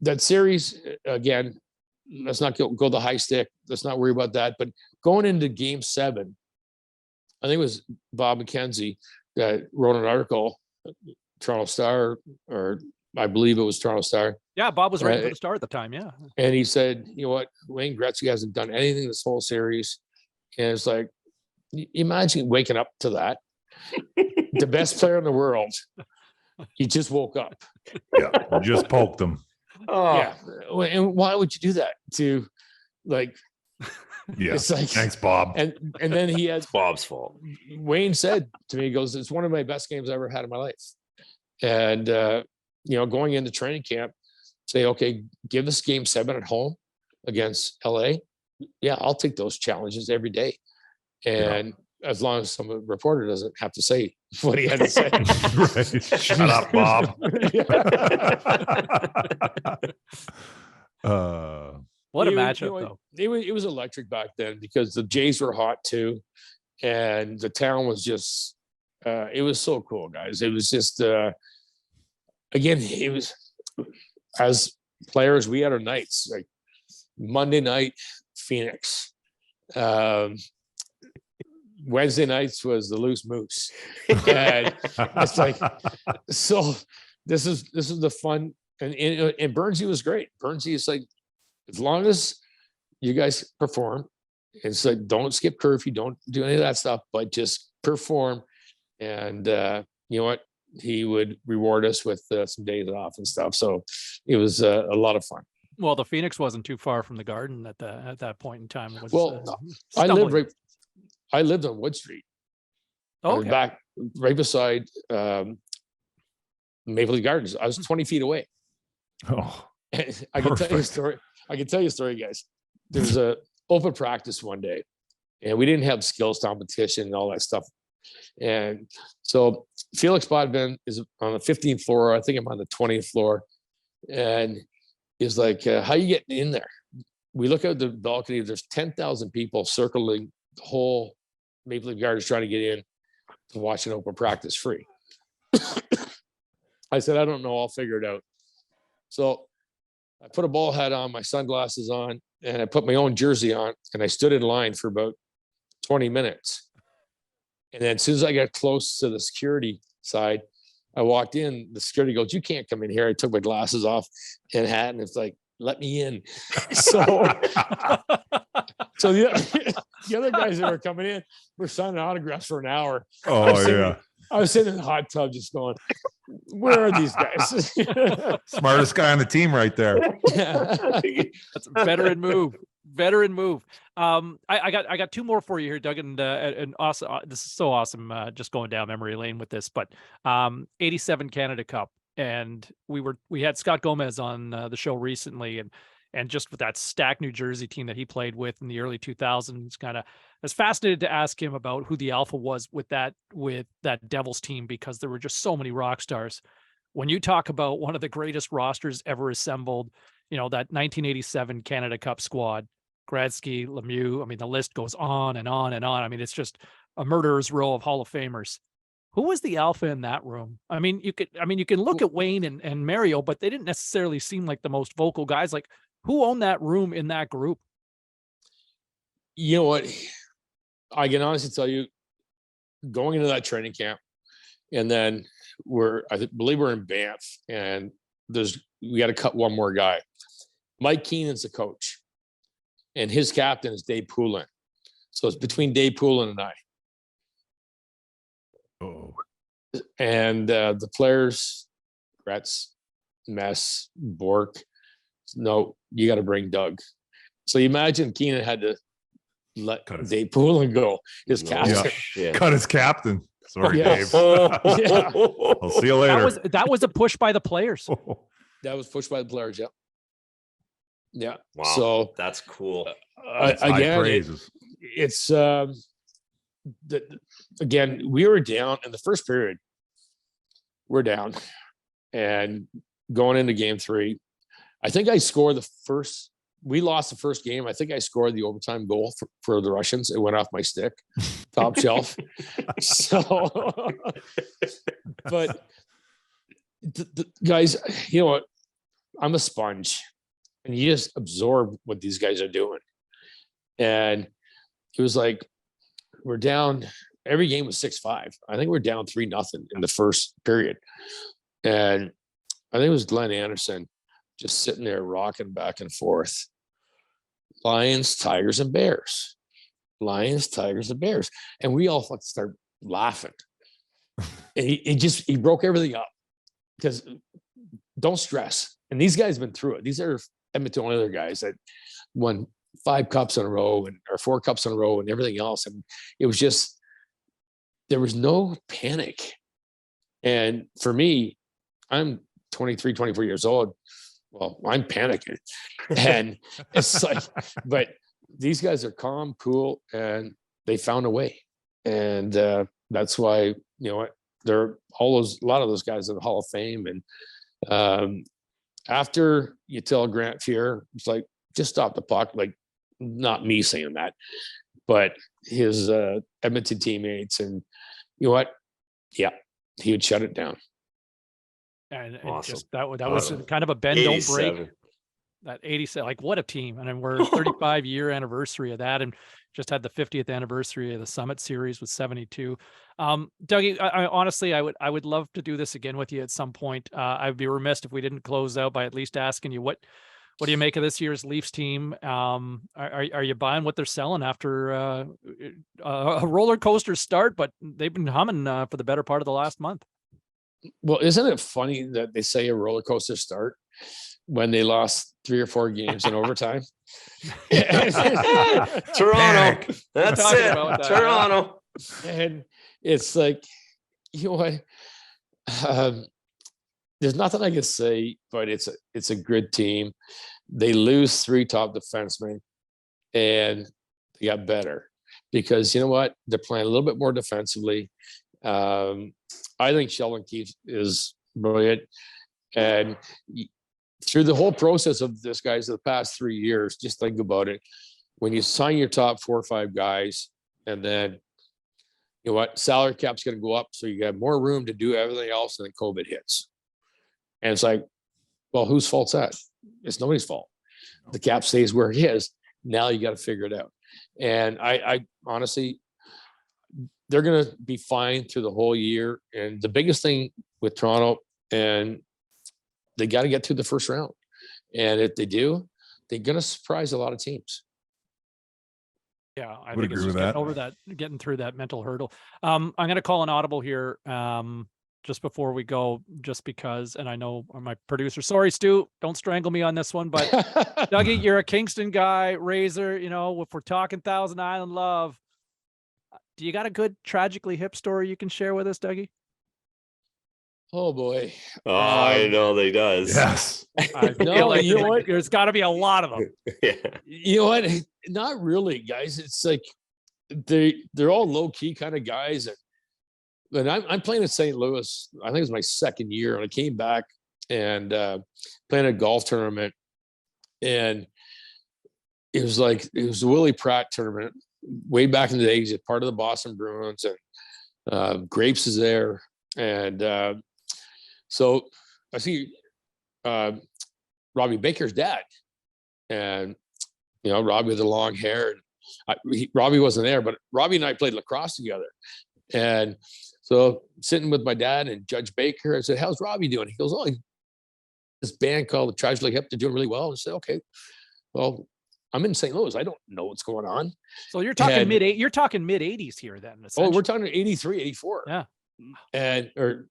[SPEAKER 4] that series, again, let's not go the high stick. Let's not worry about that. But going into Game 7, I think it was Bob McKenzie that wrote an article, Toronto Star, or I believe it was Toronto Star.
[SPEAKER 1] Yeah, Bob was writing for the Star at the time, yeah.
[SPEAKER 4] And he said, you know what, Wayne Gretzky hasn't done anything this whole series. And it's like, imagine waking up to that. The best player in the world, he just woke up.
[SPEAKER 2] Yeah, just poked him.
[SPEAKER 3] Oh,
[SPEAKER 4] Yeah. And why would you do that to, like,
[SPEAKER 2] Yeah.
[SPEAKER 4] it's like,
[SPEAKER 2] Thanks, Bob.
[SPEAKER 4] and then he had,
[SPEAKER 3] it's Bob's fault.
[SPEAKER 4] Wayne said to me, he goes, it's one of my best games I ever had in my life. And, going into training camp, say, okay, give us Game 7 at home against LA. Yeah, I'll take those challenges every day. And as long as some reporter doesn't have to say what he had to say.
[SPEAKER 2] Right. Shut up, Bob.
[SPEAKER 1] What a matchup, though.
[SPEAKER 4] It was electric back then because the Jays were hot too. And the town was just, it was so cool, guys. It was just, again, it was, as players, we had our nights, like Monday night, Phoenix. Wednesday nights was the Loose Moose. And it's like, so this is the fun. And Burnsy was great. Burnsy is like, as long as you guys perform, it's like, don't skip curfew, don't do any of that stuff, but just perform. And you know what? He would reward us with some days off and stuff. So it was a lot of fun.
[SPEAKER 1] Well, the Phoenix wasn't too far from the Garden at that point in time. It was,
[SPEAKER 4] well, I lived on Wood Street.
[SPEAKER 1] Okay.
[SPEAKER 4] Back right beside Maple Leaf Gardens. I was 20 feet away.
[SPEAKER 2] Oh,
[SPEAKER 4] And I can tell you a story. I can tell you a story, guys. There was a open practice one day, and we didn't have skills competition and all that stuff. And so Felix Bodman is on the 15th floor. I think I'm on the 20th floor. And he's like, how you getting in there? We look out the balcony. There's 10,000 people circling the whole Maple Leaf Gardens trying to get in to watch an open practice free. I said, I don't know. I'll figure it out. So I put a ball hat on, my sunglasses on, and I put my own jersey on, and I stood in line for about 20 minutes. And then as soon as I got close to the security side, I walked in, the security goes, you can't come in here. I took my glasses off and hat, and it's like, let me in. So the other guys that were coming in were signing autographs for an hour.
[SPEAKER 2] oh yeah.
[SPEAKER 4] I was sitting in the hot tub just going, where are these guys?
[SPEAKER 2] Smartest guy on the team right there.
[SPEAKER 1] That's a veteran move. Veteran move. I got two more for you here, Doug, and awesome. This is so awesome. Just going down memory lane with this, but 87 Canada Cup, and we had Scott Gomez on the show recently, and just with that stacked New Jersey team that he played with in the early 2000s, kind of I was fascinated to ask him about who the alpha was with that Devils team, because there were just so many rock stars. When you talk about one of the greatest rosters ever assembled, that 1987 Canada Cup squad, Gretzky, Lemieux, I mean, the list goes on and on and on. I mean, it's just a murderer's row of Hall of Famers. Who was the alpha in that room? I mean, you can look at Wayne and Mario, but they didn't necessarily seem like the most vocal guys. Like, who owned that room in that group?
[SPEAKER 4] You know what? I can honestly tell you, going into that training camp, and then I believe we're in Banff, and we got to cut one more guy. Mike Keenan's the coach, and his captain is Dave Poulin. So it's between Dave Poulin and I.
[SPEAKER 2] Oh.
[SPEAKER 4] And the players, Gretz, Mess, Bork, no, you got to bring Doug. So you imagine Keenan had to let Dave Poulin go, his captain.
[SPEAKER 2] Yeah. Cut his captain. Sorry,
[SPEAKER 4] Yeah.
[SPEAKER 2] Dave. I'll see you later.
[SPEAKER 1] That was a push by the players.
[SPEAKER 4] That was pushed by the players. Yeah. Yeah.
[SPEAKER 3] Wow.
[SPEAKER 4] So
[SPEAKER 3] that's cool.
[SPEAKER 4] Again, it's again, we were down in the first period. We're down, and going into game 3, I think I scored the first. We lost the first game. I think I scored the overtime goal for the Russians. It went off my stick, top shelf. So, but the guys, you know what? I'm a sponge, and you just absorb what these guys are doing. And it was like, we're down. Every game was 6-5. I think we're down 3-0 in the first period. And I think it was Glenn Anderson just sitting there rocking back and forth. Lions, Tigers, and Bears. Lions, Tigers, and Bears. And we all start laughing. And he broke everything up, because don't stress. And these guys have been through it. These are Edmonton Oilers guys that won 5 cups in a row or 4 cups in a row and everything else. And it was just, there was no panic. And for me, I'm 23, 24 years old. Well, I'm panicking. And it's like, but these guys are calm, cool, and they found a way. And that's why, you know what, they're a lot of those guys in the Hall of Fame. And after you tell Grant Fuhr, it's like, just stop the puck. Like, not me saying that, but his Edmonton teammates, and you know what? Yeah, he would shut it down.
[SPEAKER 1] And
[SPEAKER 3] awesome.
[SPEAKER 1] Just that was kind of a bend, don't break. That 87, like, what a team. And then we're 35-year anniversary of that, and just had the 50th anniversary of the Summit Series with 72. Dougie, I honestly, I would love to do this again with you at some point. I'd be remiss if we didn't close out by at least asking you, what do you make of this year's Leafs team? Are you buying what they're selling after a roller coaster start, but they've been humming for the better part of the last month?
[SPEAKER 4] Well, isn't it funny that they say a roller coaster start when they lost 3 or 4 games in overtime?
[SPEAKER 3] Toronto. That's it. Toronto.
[SPEAKER 4] And it's like, you know what? There's nothing I can say, but it's a good team. They lose 3 top defensemen, and they got better because, you know what? They're playing a little bit more defensively. I think Sheldon Keefe is brilliant. And through the whole process of this, guys, the past 3 years, just think about it. When you sign your top 4 or 5 guys, and then, you know what, salary cap's going to go up, so you got more room to do everything else, and then COVID hits. And it's like, well, whose fault's that? It's nobody's fault. The cap stays where it is. Now you got to figure it out. And I honestly, they're going to be fine through the whole year. And the biggest thing with Toronto, and they got to get through the first round. And if they do, they're going to surprise a lot of teams.
[SPEAKER 1] Yeah, I think it's just getting through that mental hurdle. I'm going to call an audible here just before we go, just because, and I know my producer, sorry, Stu, don't strangle me on this one, but Dougie, you're a Kingston guy, Razor, you know, if we're talking Thousand Island love, do you got a good tragically hip story you can share with us, Dougie?
[SPEAKER 4] Oh boy.
[SPEAKER 3] I know they does.
[SPEAKER 2] Yes.
[SPEAKER 1] I feel
[SPEAKER 4] No,
[SPEAKER 1] like
[SPEAKER 4] you know what?
[SPEAKER 1] there's got to be a lot of them.
[SPEAKER 3] Yeah.
[SPEAKER 4] You know what? Not really, guys. It's like they're all low key kind of guys. And I'm playing in St. Louis. I think it was my second year, and I came back and playing a golf tournament, and it was the Willie Pratt tournament way back in the days. It's part of the Boston Bruins, and Grapes is there, and so I see Robbie Baker's dad, and Robbie with the long hair. And Robbie wasn't there, but Robbie and I played lacrosse together, and so sitting with my dad and Judge Baker, I said, "How's Robbie doing?" He goes, "Oh, this band called the Tragically Hip, they're doing really well." I said, "Okay, well, I'm in St. Louis. I don't know what's going on."
[SPEAKER 1] So you're talking mid 80s here then.
[SPEAKER 4] Oh, we're talking 83, 84.
[SPEAKER 1] Yeah.
[SPEAKER 4] And or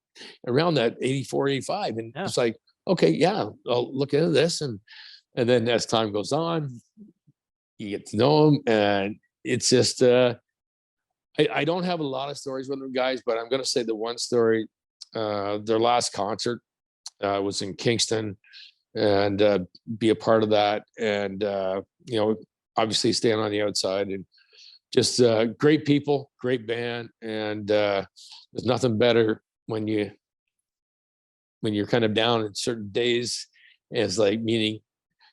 [SPEAKER 4] around that 84, 85. And it's like, okay, yeah, I'll look into this. And then as time goes on, you get to know them. And it's just, I don't have a lot of stories with them guys, but I'm going to say the one story, their last concert was in Kingston, and be a part of that. And, obviously staying on the outside, and just great people, great band. And there's nothing better when you're kind of down in certain days. It's like, meaning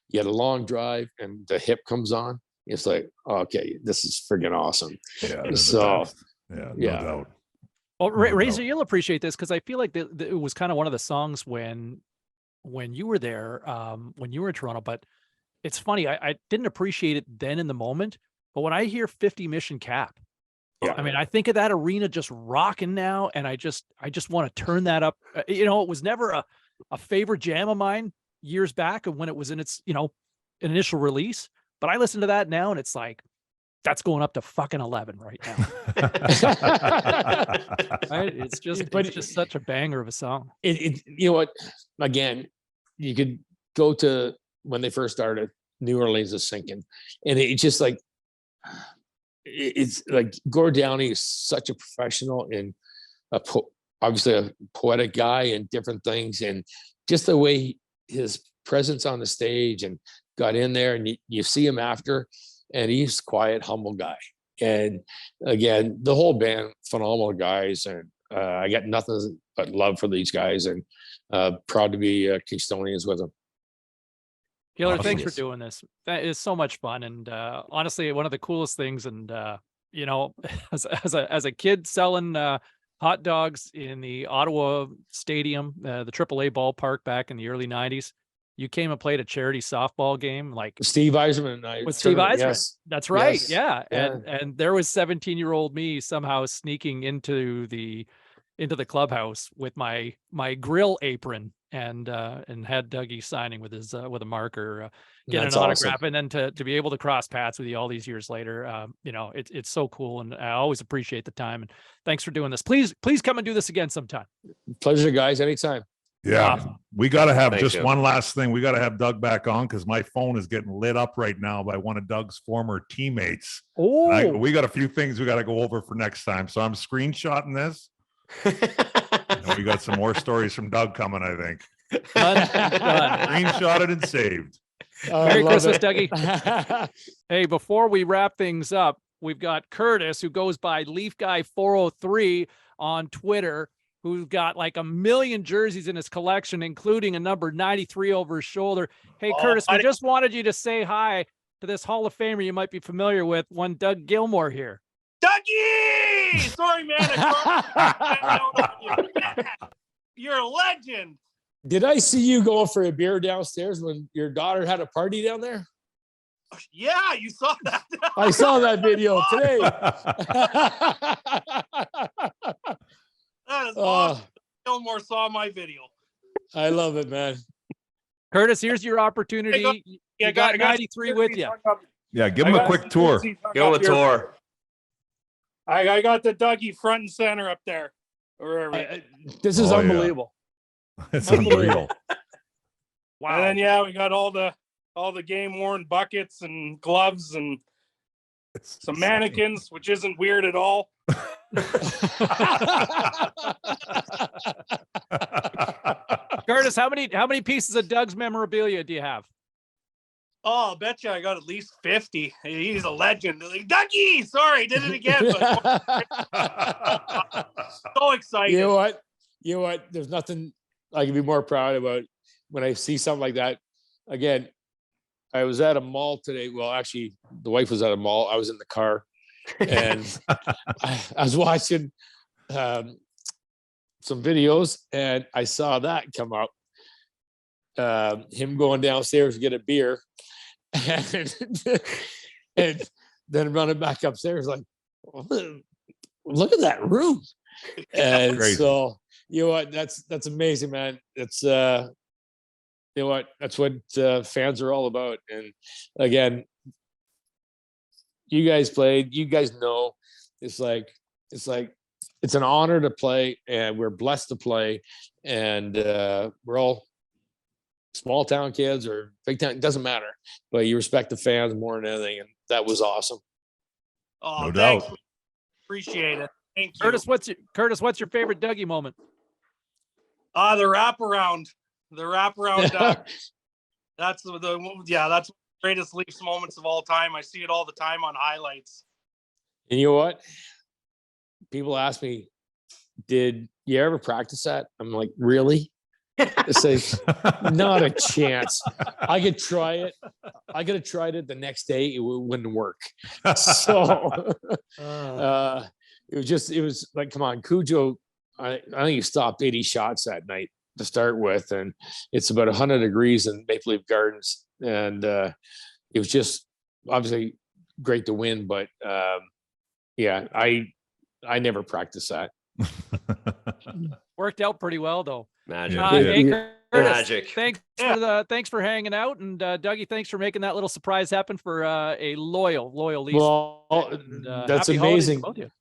[SPEAKER 4] you had a long drive and the hip comes on. It's like, okay, this is friggin' awesome.
[SPEAKER 2] Yeah.
[SPEAKER 4] So,
[SPEAKER 2] no
[SPEAKER 4] yeah.
[SPEAKER 2] doubt.
[SPEAKER 1] Well, Razor, you'll appreciate this, because I feel like it was kind of one of the songs when you were there, when you were in Toronto. But it's funny, I didn't appreciate it then in the moment, but when I hear 50 Mission Cap, I mean, I think of that arena just rocking now, and I just want to turn that up. It was never a favorite jam of mine years back when it was in its initial release, but I listen to that now and it's like, that's going up to fucking 11 right now. Right? It's just such a banger of a song.
[SPEAKER 4] You know what? Again, you could go to when they first started. New Orleans is sinking, and it's just like, it's like Gord Downie is such a professional and obviously a poetic guy and different things, and just the way his presence on the stage and got in there, and you see him after. And he's a quiet, humble guy. And again, the whole band, phenomenal guys. And I got nothing but love for these guys, and proud to be Kingstonians with them.
[SPEAKER 1] Gilmour, thanks for doing this. That is so much fun. And honestly, one of the coolest things. And, as a kid selling hot dogs in the Ottawa Stadium, the AAA ballpark back in the early 90s, you came and played a charity softball game, like
[SPEAKER 4] Steve Eisman and I.
[SPEAKER 1] With Steve Eisman.
[SPEAKER 4] Yes.
[SPEAKER 1] That's right.
[SPEAKER 4] Yes.
[SPEAKER 1] Yeah. And there was 17-year-old me somehow sneaking into the clubhouse with my grill apron, and had Dougie signing with his with a marker, getting an autograph. Awesome. And then to be able to cross paths with you all these years later, it's so cool. And I always appreciate the time, and thanks for doing this. Please come and do this again sometime.
[SPEAKER 4] Pleasure, guys. Anytime.
[SPEAKER 2] Yeah, we got to have one last thing. We got to have Doug back on, because my phone is getting lit up right now by one of Doug's former teammates.
[SPEAKER 1] Oh,
[SPEAKER 2] we got a few things we got to go over for next time. So I'm screenshotting this. We got some more stories from Doug coming, I think. Screenshotted and saved.
[SPEAKER 1] Merry Christmas, Dougie. Hey, before we wrap things up, we've got Curtis, who goes by Leaf Guy 403 on Twitter, who's got like 1 million jerseys in his collection, including a number 93 over his shoulder. Hey, Curtis, we just wanted you to say hi to this Hall of Famer you might be familiar with, one Doug Gilmour here.
[SPEAKER 5] Dougie! Sorry, man. You're a legend.
[SPEAKER 4] Did I see you going for a beer downstairs when your daughter had a party down there?
[SPEAKER 5] Yeah, you saw that.
[SPEAKER 4] I saw that video today.
[SPEAKER 5] That is awesome. Gilmour saw my video.
[SPEAKER 4] I love it, man.
[SPEAKER 1] Curtis, here's your opportunity. You got 93 with you.
[SPEAKER 2] Yeah, give him a quick tour.
[SPEAKER 3] Give him a tour.
[SPEAKER 5] I got the Dougie front and center up there.
[SPEAKER 4] This is unbelievable.
[SPEAKER 2] Yeah. It's unreal.
[SPEAKER 5] Wow. And then we got all the game worn buckets and gloves and some mannequins, which isn't weird at all.
[SPEAKER 1] Curtis, how many pieces of Doug's memorabilia do you have?
[SPEAKER 5] Oh, I'll bet you I got at least 50. He's a legend. Dougie, sorry, did it again. But so excited.
[SPEAKER 4] You know what? There's nothing I can be more proud about when I see something like that. Again, I was at a mall today. Well, actually, the wife was at a mall. I was in the car, and I was watching some videos, and I saw that come up. Him going downstairs to get a beer, and then running back upstairs like, look at that room. And
[SPEAKER 2] Crazy.
[SPEAKER 4] so, you know what? That's amazing, man. It's you know what? That's what fans are all about. And again, you guys played. You guys know it's an honor to play, and we're blessed to play. And we're all small town kids or big town. It doesn't matter, but you respect the fans more than anything, and that was awesome.
[SPEAKER 5] Oh,
[SPEAKER 2] No
[SPEAKER 5] thanks.
[SPEAKER 2] doubt.
[SPEAKER 5] Appreciate it. Thank you.
[SPEAKER 1] What's your favorite Dougie moment?
[SPEAKER 5] The wraparound. The wraparound. That's that's the greatest Leafs moments of all time. I see it all the time on highlights.
[SPEAKER 4] And you know what? People ask me, did you ever practice that? I'm like, really? It's like, not a chance. I could try it. I could have tried it the next day. It wouldn't work. So it was like, come on, Cujo. I think he stopped 80 shots that night to start with, and it's about 100 degrees in Maple Leaf Gardens, and it was just obviously great to win, but yeah, I never practiced that.
[SPEAKER 1] Worked out pretty well though.
[SPEAKER 3] Magic.
[SPEAKER 1] Hey, Curtis,
[SPEAKER 3] Magic.
[SPEAKER 1] thanks for hanging out, and Dougie, thanks for making that little surprise happen for a loyal Leafs.
[SPEAKER 4] Well,
[SPEAKER 1] And,
[SPEAKER 4] that's
[SPEAKER 1] happy holidays to
[SPEAKER 4] amazing.
[SPEAKER 1] both of you.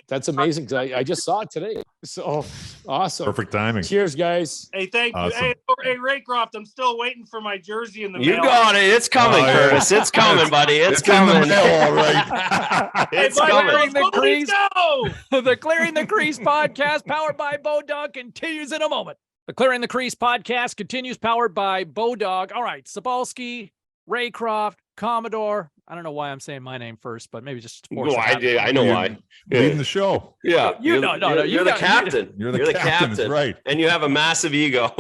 [SPEAKER 4] That's amazing because I just saw it today. So awesome.
[SPEAKER 2] Perfect timing.
[SPEAKER 4] Cheers, guys.
[SPEAKER 5] Hey, thank
[SPEAKER 2] Awesome.
[SPEAKER 5] you. Hey, Raycroft, I'm still waiting for my jersey in the
[SPEAKER 3] You
[SPEAKER 5] mail.
[SPEAKER 3] got it. It's coming,
[SPEAKER 2] Oh, yeah.
[SPEAKER 3] Curtis. It's coming, buddy. It's
[SPEAKER 2] in the
[SPEAKER 3] coming.
[SPEAKER 2] mail, all right.
[SPEAKER 3] It's
[SPEAKER 5] Hey,
[SPEAKER 3] coming.
[SPEAKER 1] Clearing the
[SPEAKER 5] Please
[SPEAKER 1] Crease.
[SPEAKER 5] go.
[SPEAKER 1] The Clearing the Crease podcast, powered by BODOG, continues in a moment. The Clearing the Crease podcast continues, powered by BODOG. All right, Cybulski, Raycroft, Commodore. I don't know why I'm saying my name first, but maybe just to force
[SPEAKER 3] Well,
[SPEAKER 1] it
[SPEAKER 3] I
[SPEAKER 1] out.
[SPEAKER 3] did. I know why.
[SPEAKER 2] Leading the show.
[SPEAKER 3] Yeah.
[SPEAKER 1] You- no, no, no,
[SPEAKER 3] You're
[SPEAKER 1] you
[SPEAKER 3] the
[SPEAKER 1] got-
[SPEAKER 3] captain.
[SPEAKER 2] You're the captain. That's right.
[SPEAKER 3] And you have a massive ego.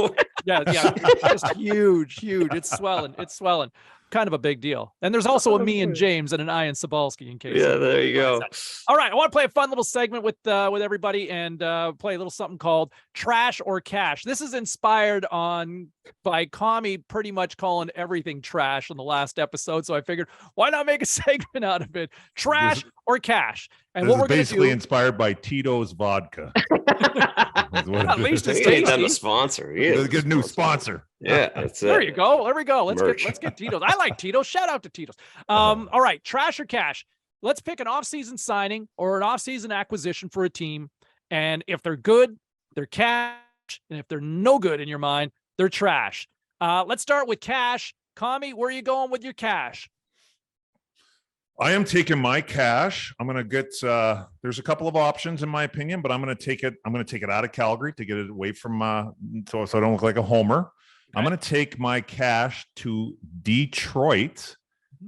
[SPEAKER 1] Yeah, it's just huge. It's swelling. Kind of a big deal. And there's also a me and James and an I in Cybulski in case.
[SPEAKER 3] Yeah, there you go.
[SPEAKER 1] All right, I want to play a fun little segment with everybody and play a little something called Trash or Cash. This is inspired by Commie pretty much calling everything trash in the last episode, so I figured why not make a segment out of it? Trash or Cash. And
[SPEAKER 2] This
[SPEAKER 1] what
[SPEAKER 2] is
[SPEAKER 1] we're going to
[SPEAKER 2] basically
[SPEAKER 1] do
[SPEAKER 2] inspired by Tito's vodka.
[SPEAKER 1] At least it's
[SPEAKER 3] He ain't done
[SPEAKER 1] tasty.
[SPEAKER 3] the sponsor. He
[SPEAKER 2] Let's
[SPEAKER 3] is
[SPEAKER 2] get a new sponsor.
[SPEAKER 3] Yeah, that's
[SPEAKER 1] There
[SPEAKER 3] it.
[SPEAKER 1] you go. There we go. Let's
[SPEAKER 3] Merch.
[SPEAKER 1] get Tito's. I like Tito's. Shout out to Tito's. All right, trash or cash. Let's pick an off-season signing or an off-season acquisition for a team. And if they're good, they're cash. And if they're no good in your mind, they're trash. Let's start with cash. Commie, where are you going with your cash?
[SPEAKER 2] I am taking my cash. I'm going to get, there's a couple of options in my opinion, but I'm going to take it out of Calgary to get it away from, so I don't look like a homer. Okay. I'm going to take my cash to Detroit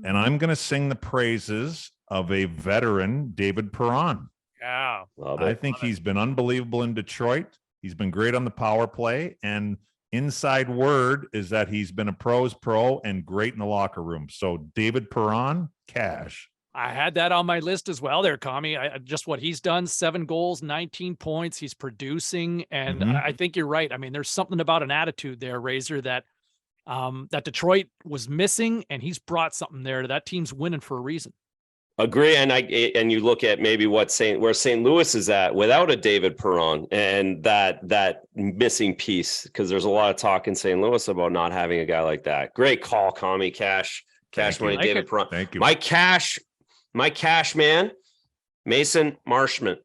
[SPEAKER 2] and I'm going to sing the praises of a veteran, David Perron.
[SPEAKER 1] Yeah.
[SPEAKER 2] I think he's been unbelievable in Detroit. He's been great on the power play, and inside word is that he's been a pro's pro and great in the locker room. So David Perron, cash.
[SPEAKER 1] I had that on my list as well there, Commie. Just what he's done, 7 goals, 19 points. He's producing. And I think you're right. I mean, there's something about an attitude there, Razor, that Detroit was missing, and he's brought something there. That team's winning for a reason.
[SPEAKER 3] Agree, and you look at maybe where St. Louis is at without a David Perron and that missing piece, because there's a lot of talk in St. Louis about not having a guy like that. Great call, Commie. Cash money, David Perron.
[SPEAKER 2] Thank you.
[SPEAKER 3] My cash man, Mason Marshman,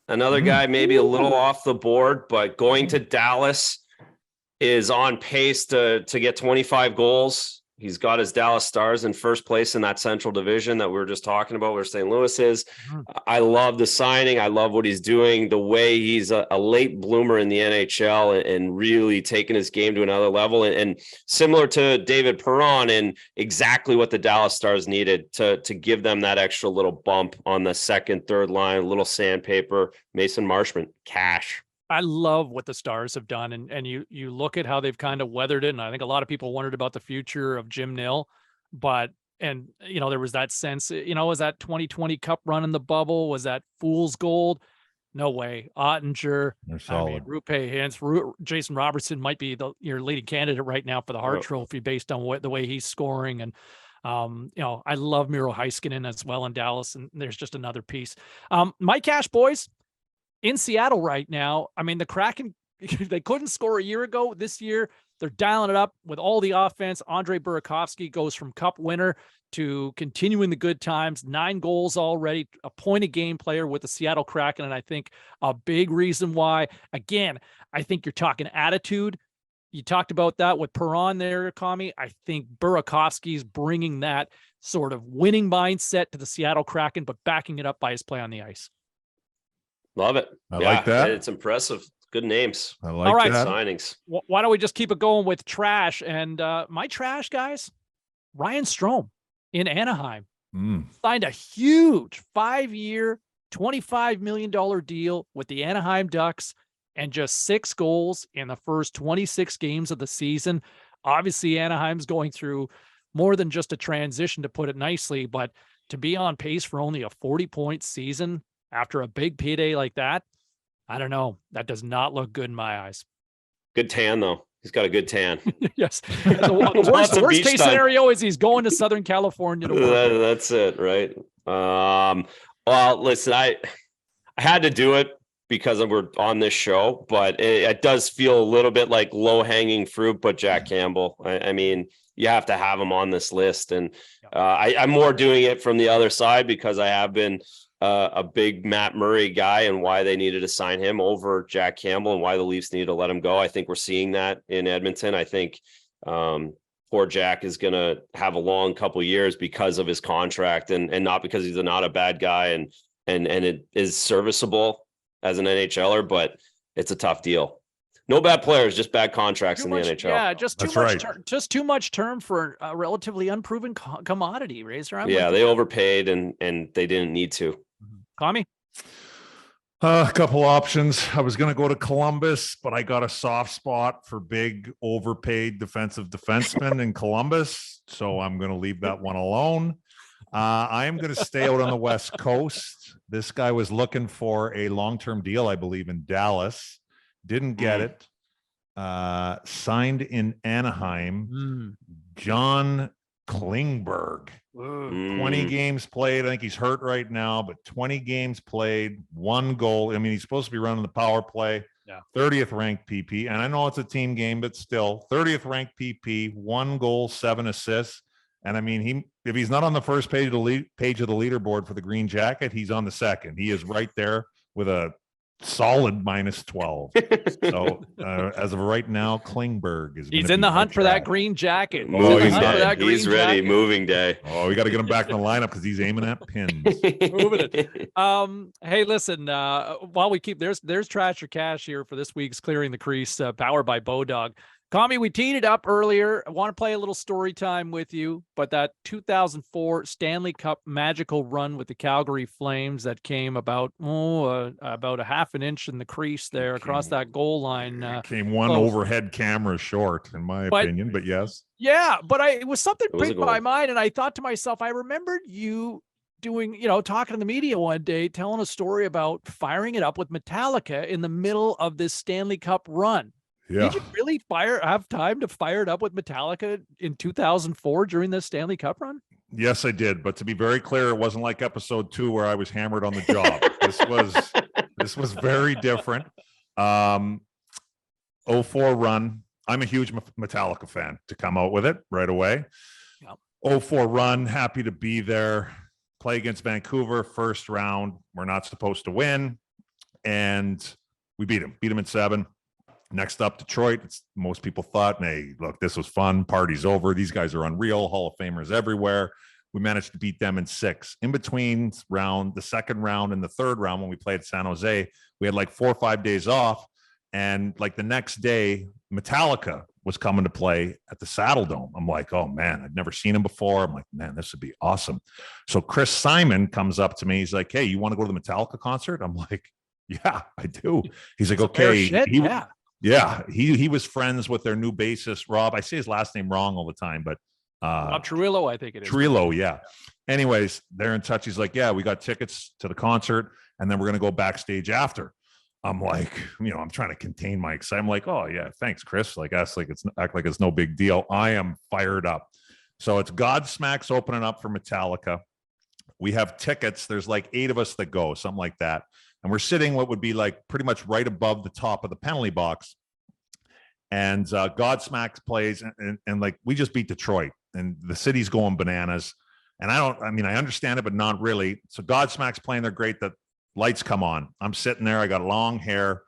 [SPEAKER 3] another guy maybe a little off the board, but going to Dallas is on pace to get 25 goals He's got his Dallas Stars in first place in that Central Division that we were just talking about, where St. Louis is. I love the signing. I love what he's doing, the way he's a late bloomer in the NHL and really taking his game to another level. And similar to David Perron, and exactly what the Dallas Stars needed to give them that extra little bump on the second, third line, a little sandpaper. Mason Marchment, cash.
[SPEAKER 1] I love what the Stars have done, and you look at how they've kind of weathered it. And I think a lot of people wondered about the future of Jim Nill, but there was that sense, was that 2020 Cup run in the bubble? Was that fool's gold? No way. Ottinger,
[SPEAKER 2] They're solid.
[SPEAKER 1] Rupe Hintz, Jason Robertson might be your leading candidate right now for the Hart Trophy based on the way he's scoring. And I love Miro Heiskanen as well in Dallas, and there's just another piece. My cash boys. In Seattle right now, I mean, the Kraken, they couldn't score a year ago. This year, they're dialing it up with all the offense. Andrei Burakovsky goes from Cup winner to continuing the good times, 9 goals already, a point-a-game player with the Seattle Kraken, and I think a big reason why, again, I think you're talking attitude. You talked about that with Perron there, Commie. I think Burakovsky's bringing that sort of winning mindset to the Seattle Kraken, but backing it up by his play on the ice.
[SPEAKER 3] Love it.
[SPEAKER 2] I like that.
[SPEAKER 3] It's impressive. Good names.
[SPEAKER 2] I like that.
[SPEAKER 3] Signings.
[SPEAKER 1] Why don't we just keep it going with trash? And my trash, guys, Ryan Strome in Anaheim signed a huge 5-year, $25 million deal with the Anaheim Ducks, and just 6 goals in the first 26 games of the season. Obviously, Anaheim's going through more than just a transition, to put it nicely, but to be on pace for only a 40-point season after a big payday like that, I don't know. That does not look good in my eyes.
[SPEAKER 3] Good tan, though. He's got a good tan.
[SPEAKER 1] Yes. The worst case scenario is he's going to Southern California to work.
[SPEAKER 3] That's it, right? Well, listen, I had to do it because we're on this show, but it does feel a little bit like low-hanging fruit, but Jack Campbell. I mean, you have to have him on this list. And I'm more doing it from the other side because I have been a big Matt Murray guy, and why they needed to sign him over Jack Campbell and why the Leafs needed to let him go. I think we're seeing that in Edmonton. I think poor Jack is going to have a long couple of years because of his contract, and not because he's not a bad guy and it is serviceable as an NHLer, but it's a tough deal. No bad players, just bad contracts in the NHL.
[SPEAKER 1] Yeah, just too much term for a relatively unproven commodity, Razor.
[SPEAKER 3] They overpaid and they didn't need to.
[SPEAKER 1] Commie?
[SPEAKER 2] A couple options. I was going to go to Columbus, but I got a soft spot for big overpaid defensive defensemen in Columbus, so I'm going to leave that one alone. I am going to stay out on the West Coast. This guy was looking for a long-term deal, I believe, in Dallas. Didn't get it. Signed in Anaheim. John Klingberg. 20 games played. I think he's hurt right now, but 20 games played, 1 goal. I mean, he's supposed to be running the power play. 30th ranked PP. And I know it's a team game, but still 30th ranked PP, 1 goal, 7 assists. And I mean, if he's not on the first page of the leaderboard for the Green Jacket, he's on the second. He is right there with a solid -12. So as of right now, Klingberg he's
[SPEAKER 1] in the hunt for that Green Jacket.
[SPEAKER 3] He's ready. Moving day.
[SPEAKER 2] Oh, we got to get him back in the lineup because he's aiming at pins.
[SPEAKER 1] Moving it. Hey, listen. While we keep there's trash or cash here for this week's Clearing the Crease, powered by BODOG. Commie, we teed it up earlier. I want to play a little story time with you, but that 2004 Stanley Cup magical run with the Calgary Flames that came about a half an inch in the crease there across that goal line.
[SPEAKER 2] Came one overhead camera short, in my opinion, but yes.
[SPEAKER 1] Yeah, but it was something pricked my mind, and I thought to myself, I remembered you doing, talking to the media one day, telling a story about firing it up with Metallica in the middle of this Stanley Cup run. Yeah. Did you really have time to fire it up with Metallica in 2004 during the Stanley Cup run?
[SPEAKER 2] Yes, I did. But to be very clear, it wasn't like episode 2 where I was hammered on the job. This was very different. 04 run. I'm a huge Metallica fan to come out with it right away. Yep. 04 run. Happy to be there. Play against Vancouver, first round. We're not supposed to win. And we beat them in 7. Next up, Detroit. Most people thought, hey, look, this was fun. Party's over. These guys are unreal. Hall of Famers everywhere. We managed to beat them in 6. In between the second round and the third round, when we played San Jose, we had like 4 or 5 days off. And like the next day, Metallica was coming to play at the Saddle Dome. I'm like, oh man, I'd never seen him before. I'm like, man, this would be awesome. So Chris Simon comes up to me. He's like, hey, you want to go to the Metallica concert? I'm like, yeah, I do. He's like, okay. He was friends with their new bassist, Rob. I say his last name wrong all the time, but
[SPEAKER 1] Rob Trujillo, I think it is.
[SPEAKER 2] Trujillo, yeah. Anyways, they're in touch. He's like, yeah, we got tickets to the concert, and then we're gonna go backstage after. I'm like, I'm trying to contain my excitement. I'm like, oh yeah, thanks, Chris. Like, act like it's no big deal. I am fired up. So it's Godsmack's opening up for Metallica. We have tickets. There's like 8 of us that go, something like that. And we're sitting what would be like pretty much right above the top of the penalty box. And Godsmack plays, and like we just beat Detroit, and the city's going bananas. And I understand it, but not really. So Godsmack's playing. They're great. The lights come on. I'm sitting there. I got long hair,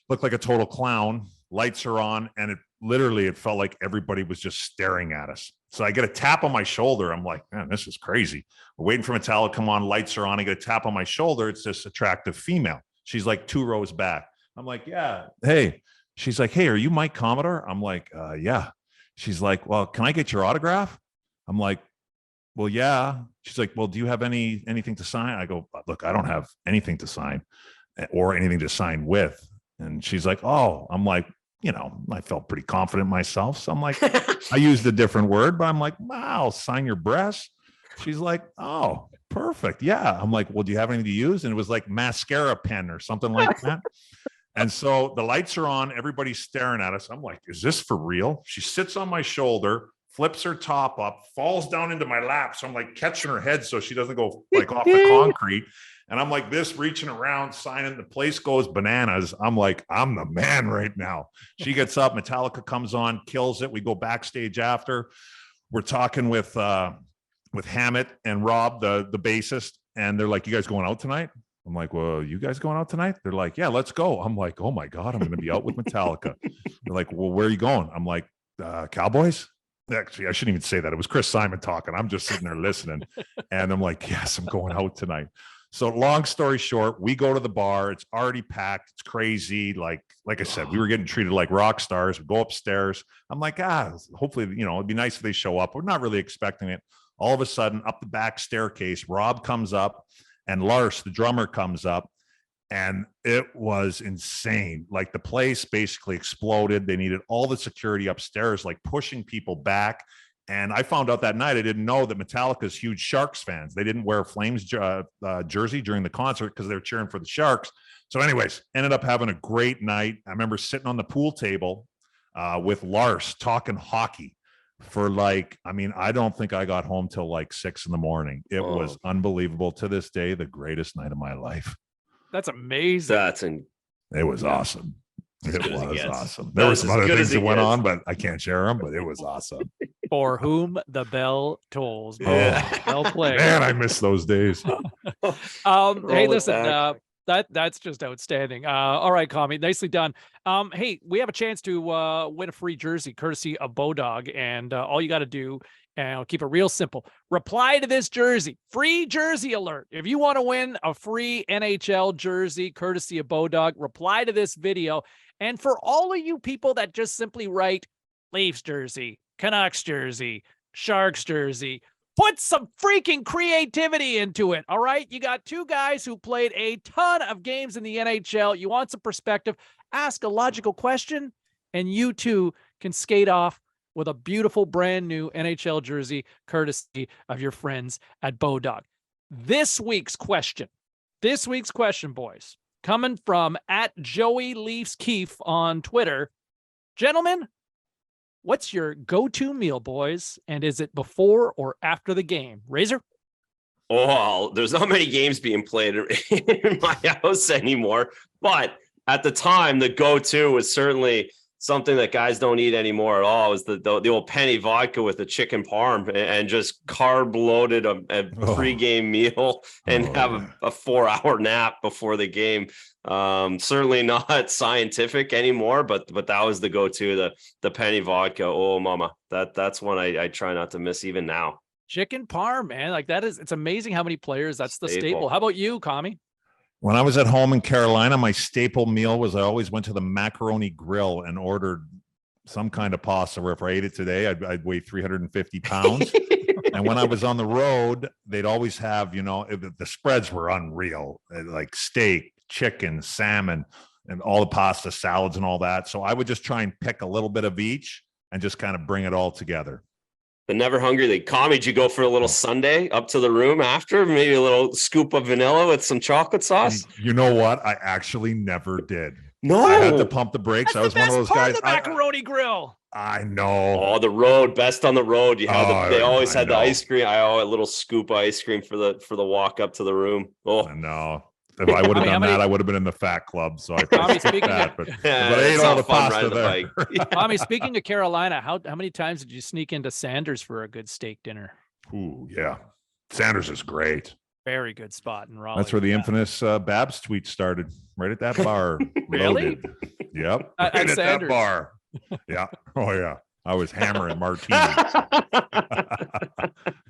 [SPEAKER 2] look like a total clown. Lights are on, and it felt like everybody was just staring at us. So I get a tap on my shoulder. I'm like, man, this is crazy. We're waiting for Metallica to come on. Lights are on. I get a tap on my shoulder. It's this attractive female. She's like 2 rows back. I'm like, yeah. Hey. She's like, hey, are you Mike Commodore? I'm like, yeah. She's like, well, can I get your autograph? I'm like, well, yeah. She's like, well, do you have anything to sign? I go, look, I don't have anything to sign or anything to sign with. And she's like, oh, I'm like, I felt pretty confident myself. So I'm like, I used a different word, but I'm like, wow, I'll sign your breast. She's like, oh, perfect. Yeah. I'm like, well, do you have anything to use? And it was like mascara pen or something like that. And so the lights are on. Everybody's staring at us. I'm like, is this for real? She sits on my shoulder, flips her top up, falls down into my lap. So I'm like catching her head so she doesn't go like off the concrete. And I'm like this, reaching around, signing. The place goes bananas. I'm like, I'm the man right now. She gets up. Metallica comes on, kills it. We go backstage after. We're talking with Hammett and Rob, the bassist. And they're like, you guys going out tonight? I'm like, well, you guys going out tonight? They're like, yeah, let's go. I'm like, oh my God, I'm going to be out with Metallica. They're like, well, where are you going? I'm like, Cowboys? Actually, I shouldn't even say that. It was Chris Simon talking. I'm just sitting there listening. And I'm like, yes, I'm going out tonight. So long story short, we go to the bar. It's already packed. It's crazy. Like I said, we were getting treated like rock stars. We go upstairs. I'm like, hopefully, it'd be nice if they show up. We're not really expecting it. All of a sudden, up the back staircase, Rob comes up. And Lars, the drummer, comes up, and it was insane. Like the place basically exploded. They needed all the security upstairs, like pushing people back. And I found out that night, I didn't know that Metallica's huge Sharks fans. They didn't wear a Flames jersey during the concert because they were cheering for the Sharks. So anyways, ended up having a great night. I remember sitting on the pool table with Lars talking hockey. For I don't think I got home till like 6 a.m. It was unbelievable. To this day, the greatest night of my life.
[SPEAKER 1] That's amazing.
[SPEAKER 2] It was awesome. It was awesome. There were some other things that went on, but I can't share them, but it was awesome.
[SPEAKER 1] For whom the bell tolls. Well played.
[SPEAKER 2] Man, I miss those days.
[SPEAKER 1] Hey, listen, that's just outstanding. All right, Commie, nicely done. Hey, we have a chance to win a free jersey courtesy of BODOG, and all you got to do, and I'll keep it real simple, reply to this jersey, free jersey alert. If you want to win a free NHL jersey courtesy of BODOG, reply to this video. And for all of you people that just simply write Leafs jersey, Canucks jersey, Sharks jersey, put some freaking creativity into it, all right? You got 2 guys who played a ton of games in the NHL. You want some perspective, ask a logical question, and you too can skate off with a beautiful brand new NHL jersey courtesy of your friends at BODOG. This week's question, boys, coming from @JoeyLeafsKeefe on Twitter. Gentlemen, what's your go-to meal, boys? And is it before or after the game? Razor?
[SPEAKER 3] Oh, there's not many games being played in my house anymore. But at the time, the go-to was certainly something that guys don't eat anymore at all is the old penny vodka with the chicken parm and just carb loaded a pregame meal and have a 4-hour nap before the game. Certainly not scientific anymore, but that was the go-to, the penny vodka. Oh, mama, that's one I try not to miss even now.
[SPEAKER 1] Chicken parm, man, like it's amazing how many players that's the staple. How about you, Commie?
[SPEAKER 2] When I was at home in Carolina, my staple meal was I always went to the macaroni grill and ordered some kind of pasta. Where if I ate it today, I'd weigh 350 pounds. And when I was on the road, they'd always have, the spreads were unreal, like steak, chicken, salmon, and all the pasta salads and all that. So I would just try and pick a little bit of each and just kind of bring it all together.
[SPEAKER 3] The Never Hungry League. Commie, did you go for a little sundae up to the room after? Maybe a little scoop of vanilla with some chocolate sauce?
[SPEAKER 2] And you know what? I actually never did.
[SPEAKER 3] No.
[SPEAKER 2] I had to pump the brakes.
[SPEAKER 1] That's
[SPEAKER 2] I was one of those guys.
[SPEAKER 1] The macaroni grill.
[SPEAKER 2] I know.
[SPEAKER 3] Oh, the road, best on the road. You have they always had the ice cream. A little scoop of ice cream for the walk up to the room. Oh,
[SPEAKER 2] I know. If I would have done that, I would have been in the fat club. So I skipped that. But I ate all the pasta there.
[SPEAKER 1] Tommy, speaking of Carolina, how many times did you sneak into Sanders for a good steak dinner?
[SPEAKER 2] Ooh, yeah. Sanders is great.
[SPEAKER 1] Very good spot in Raleigh.
[SPEAKER 2] That's where the infamous Babs tweet started, right at that bar.
[SPEAKER 1] Really?
[SPEAKER 2] Loaded. Yep.
[SPEAKER 1] At
[SPEAKER 2] Right at that
[SPEAKER 1] Sanders.
[SPEAKER 2] bar. Yeah. Oh, yeah. I was hammering martinis.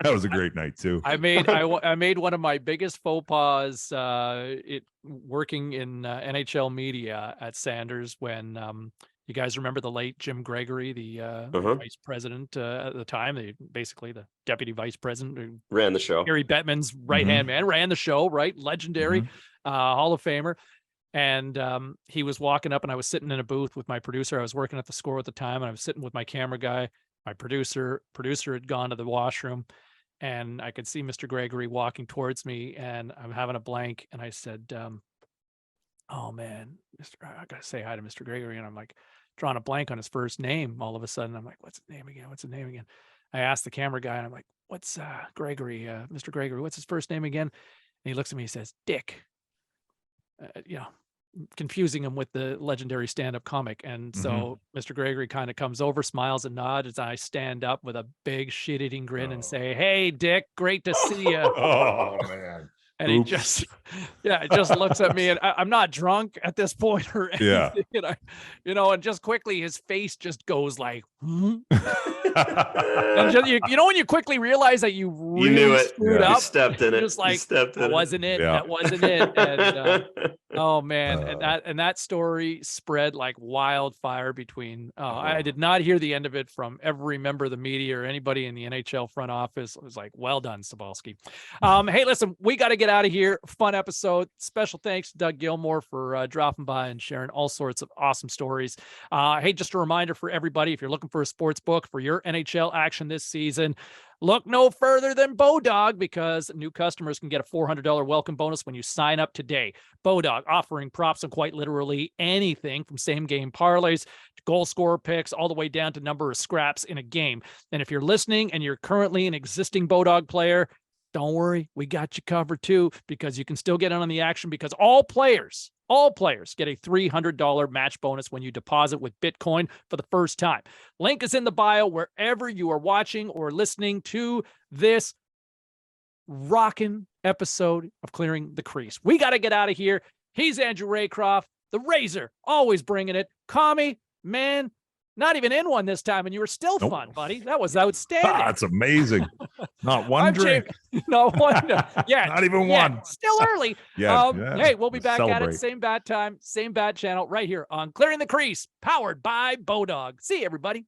[SPEAKER 2] That was a great night too.
[SPEAKER 1] I made one of my biggest faux pas working in NHL media at Sanders when you guys remember the late Jim Gregory, the vice president at the time, basically the deputy vice president who
[SPEAKER 3] ran the show.
[SPEAKER 1] Gary Bettman's right-hand man, ran the show, right? Legendary Hall of Famer. And he was walking up and I was sitting in a booth with my producer. I was working at the Score at the time and I was sitting with my camera guy. My producer had gone to the washroom and I could see Mr. Gregory walking towards me and I'm having a blank. And I said, oh man, I got to say hi to Mr. Gregory. And I'm like drawing a blank on his first name. All of a sudden I'm like, what's his name again? What's his name again? I asked the camera guy and I'm like, what's Gregory, Mr. Gregory, what's his first name again? And he looks at me, he says, Dick. Confusing him with the legendary stand-up comic. And so Mr. Gregory kind of comes over, smiles and nods as I stand up with a big shit-eating grin and say, hey, Dick, great to see you.
[SPEAKER 2] Oh, man.
[SPEAKER 1] And he just looks at me and I'm not drunk at this point or anything.
[SPEAKER 2] Yeah.
[SPEAKER 1] And and just quickly his face just goes like, and just, when you quickly realize that you really
[SPEAKER 3] knew it.
[SPEAKER 1] screwed up,
[SPEAKER 3] you stepped in it.
[SPEAKER 1] Just like, that wasn't it.
[SPEAKER 2] Yeah.
[SPEAKER 1] That wasn't it. And oh man. And that story spread like wildfire between, I did not hear the end of it from every member of the media or anybody in the NHL front office. It was like, well done, Cybulski. Hey, listen, we got to get out of here. Fun episode. Special thanks to Doug Gilmour for dropping by and sharing all sorts of awesome stories. Hey, just a reminder for everybody, if you're looking for a sports book for your NHL action this season, look no further than BODOG, because new customers can get a $400 welcome bonus when you sign up today. BODOG offering props on quite literally anything from same game parlays to goal scorer picks, all the way down to number of scraps in a game. And if you're listening and you're currently an existing BODOG player, don't worry, we got you covered too, because you can still get in on the action, because all players get a $300 match bonus when you deposit with Bitcoin for the first time. Link is in the bio wherever you are watching or listening to this rockin' episode of Clearing the Crease. We got to get out of here. He's Andrew Raycroft, the Razor, always bringing it. Commie, man, not even in one this time, and you were still fun, buddy. That was outstanding.
[SPEAKER 2] That's amazing. Not one drink.
[SPEAKER 1] Not one. Yeah.
[SPEAKER 2] Not even one.
[SPEAKER 1] Still early.
[SPEAKER 2] Yeah.
[SPEAKER 1] Hey, we'll be back at
[SPEAKER 2] Celebrate.
[SPEAKER 1] it. Same bad time, same bad channel right here on Clearing the Crease, powered by BODOG. See you, everybody.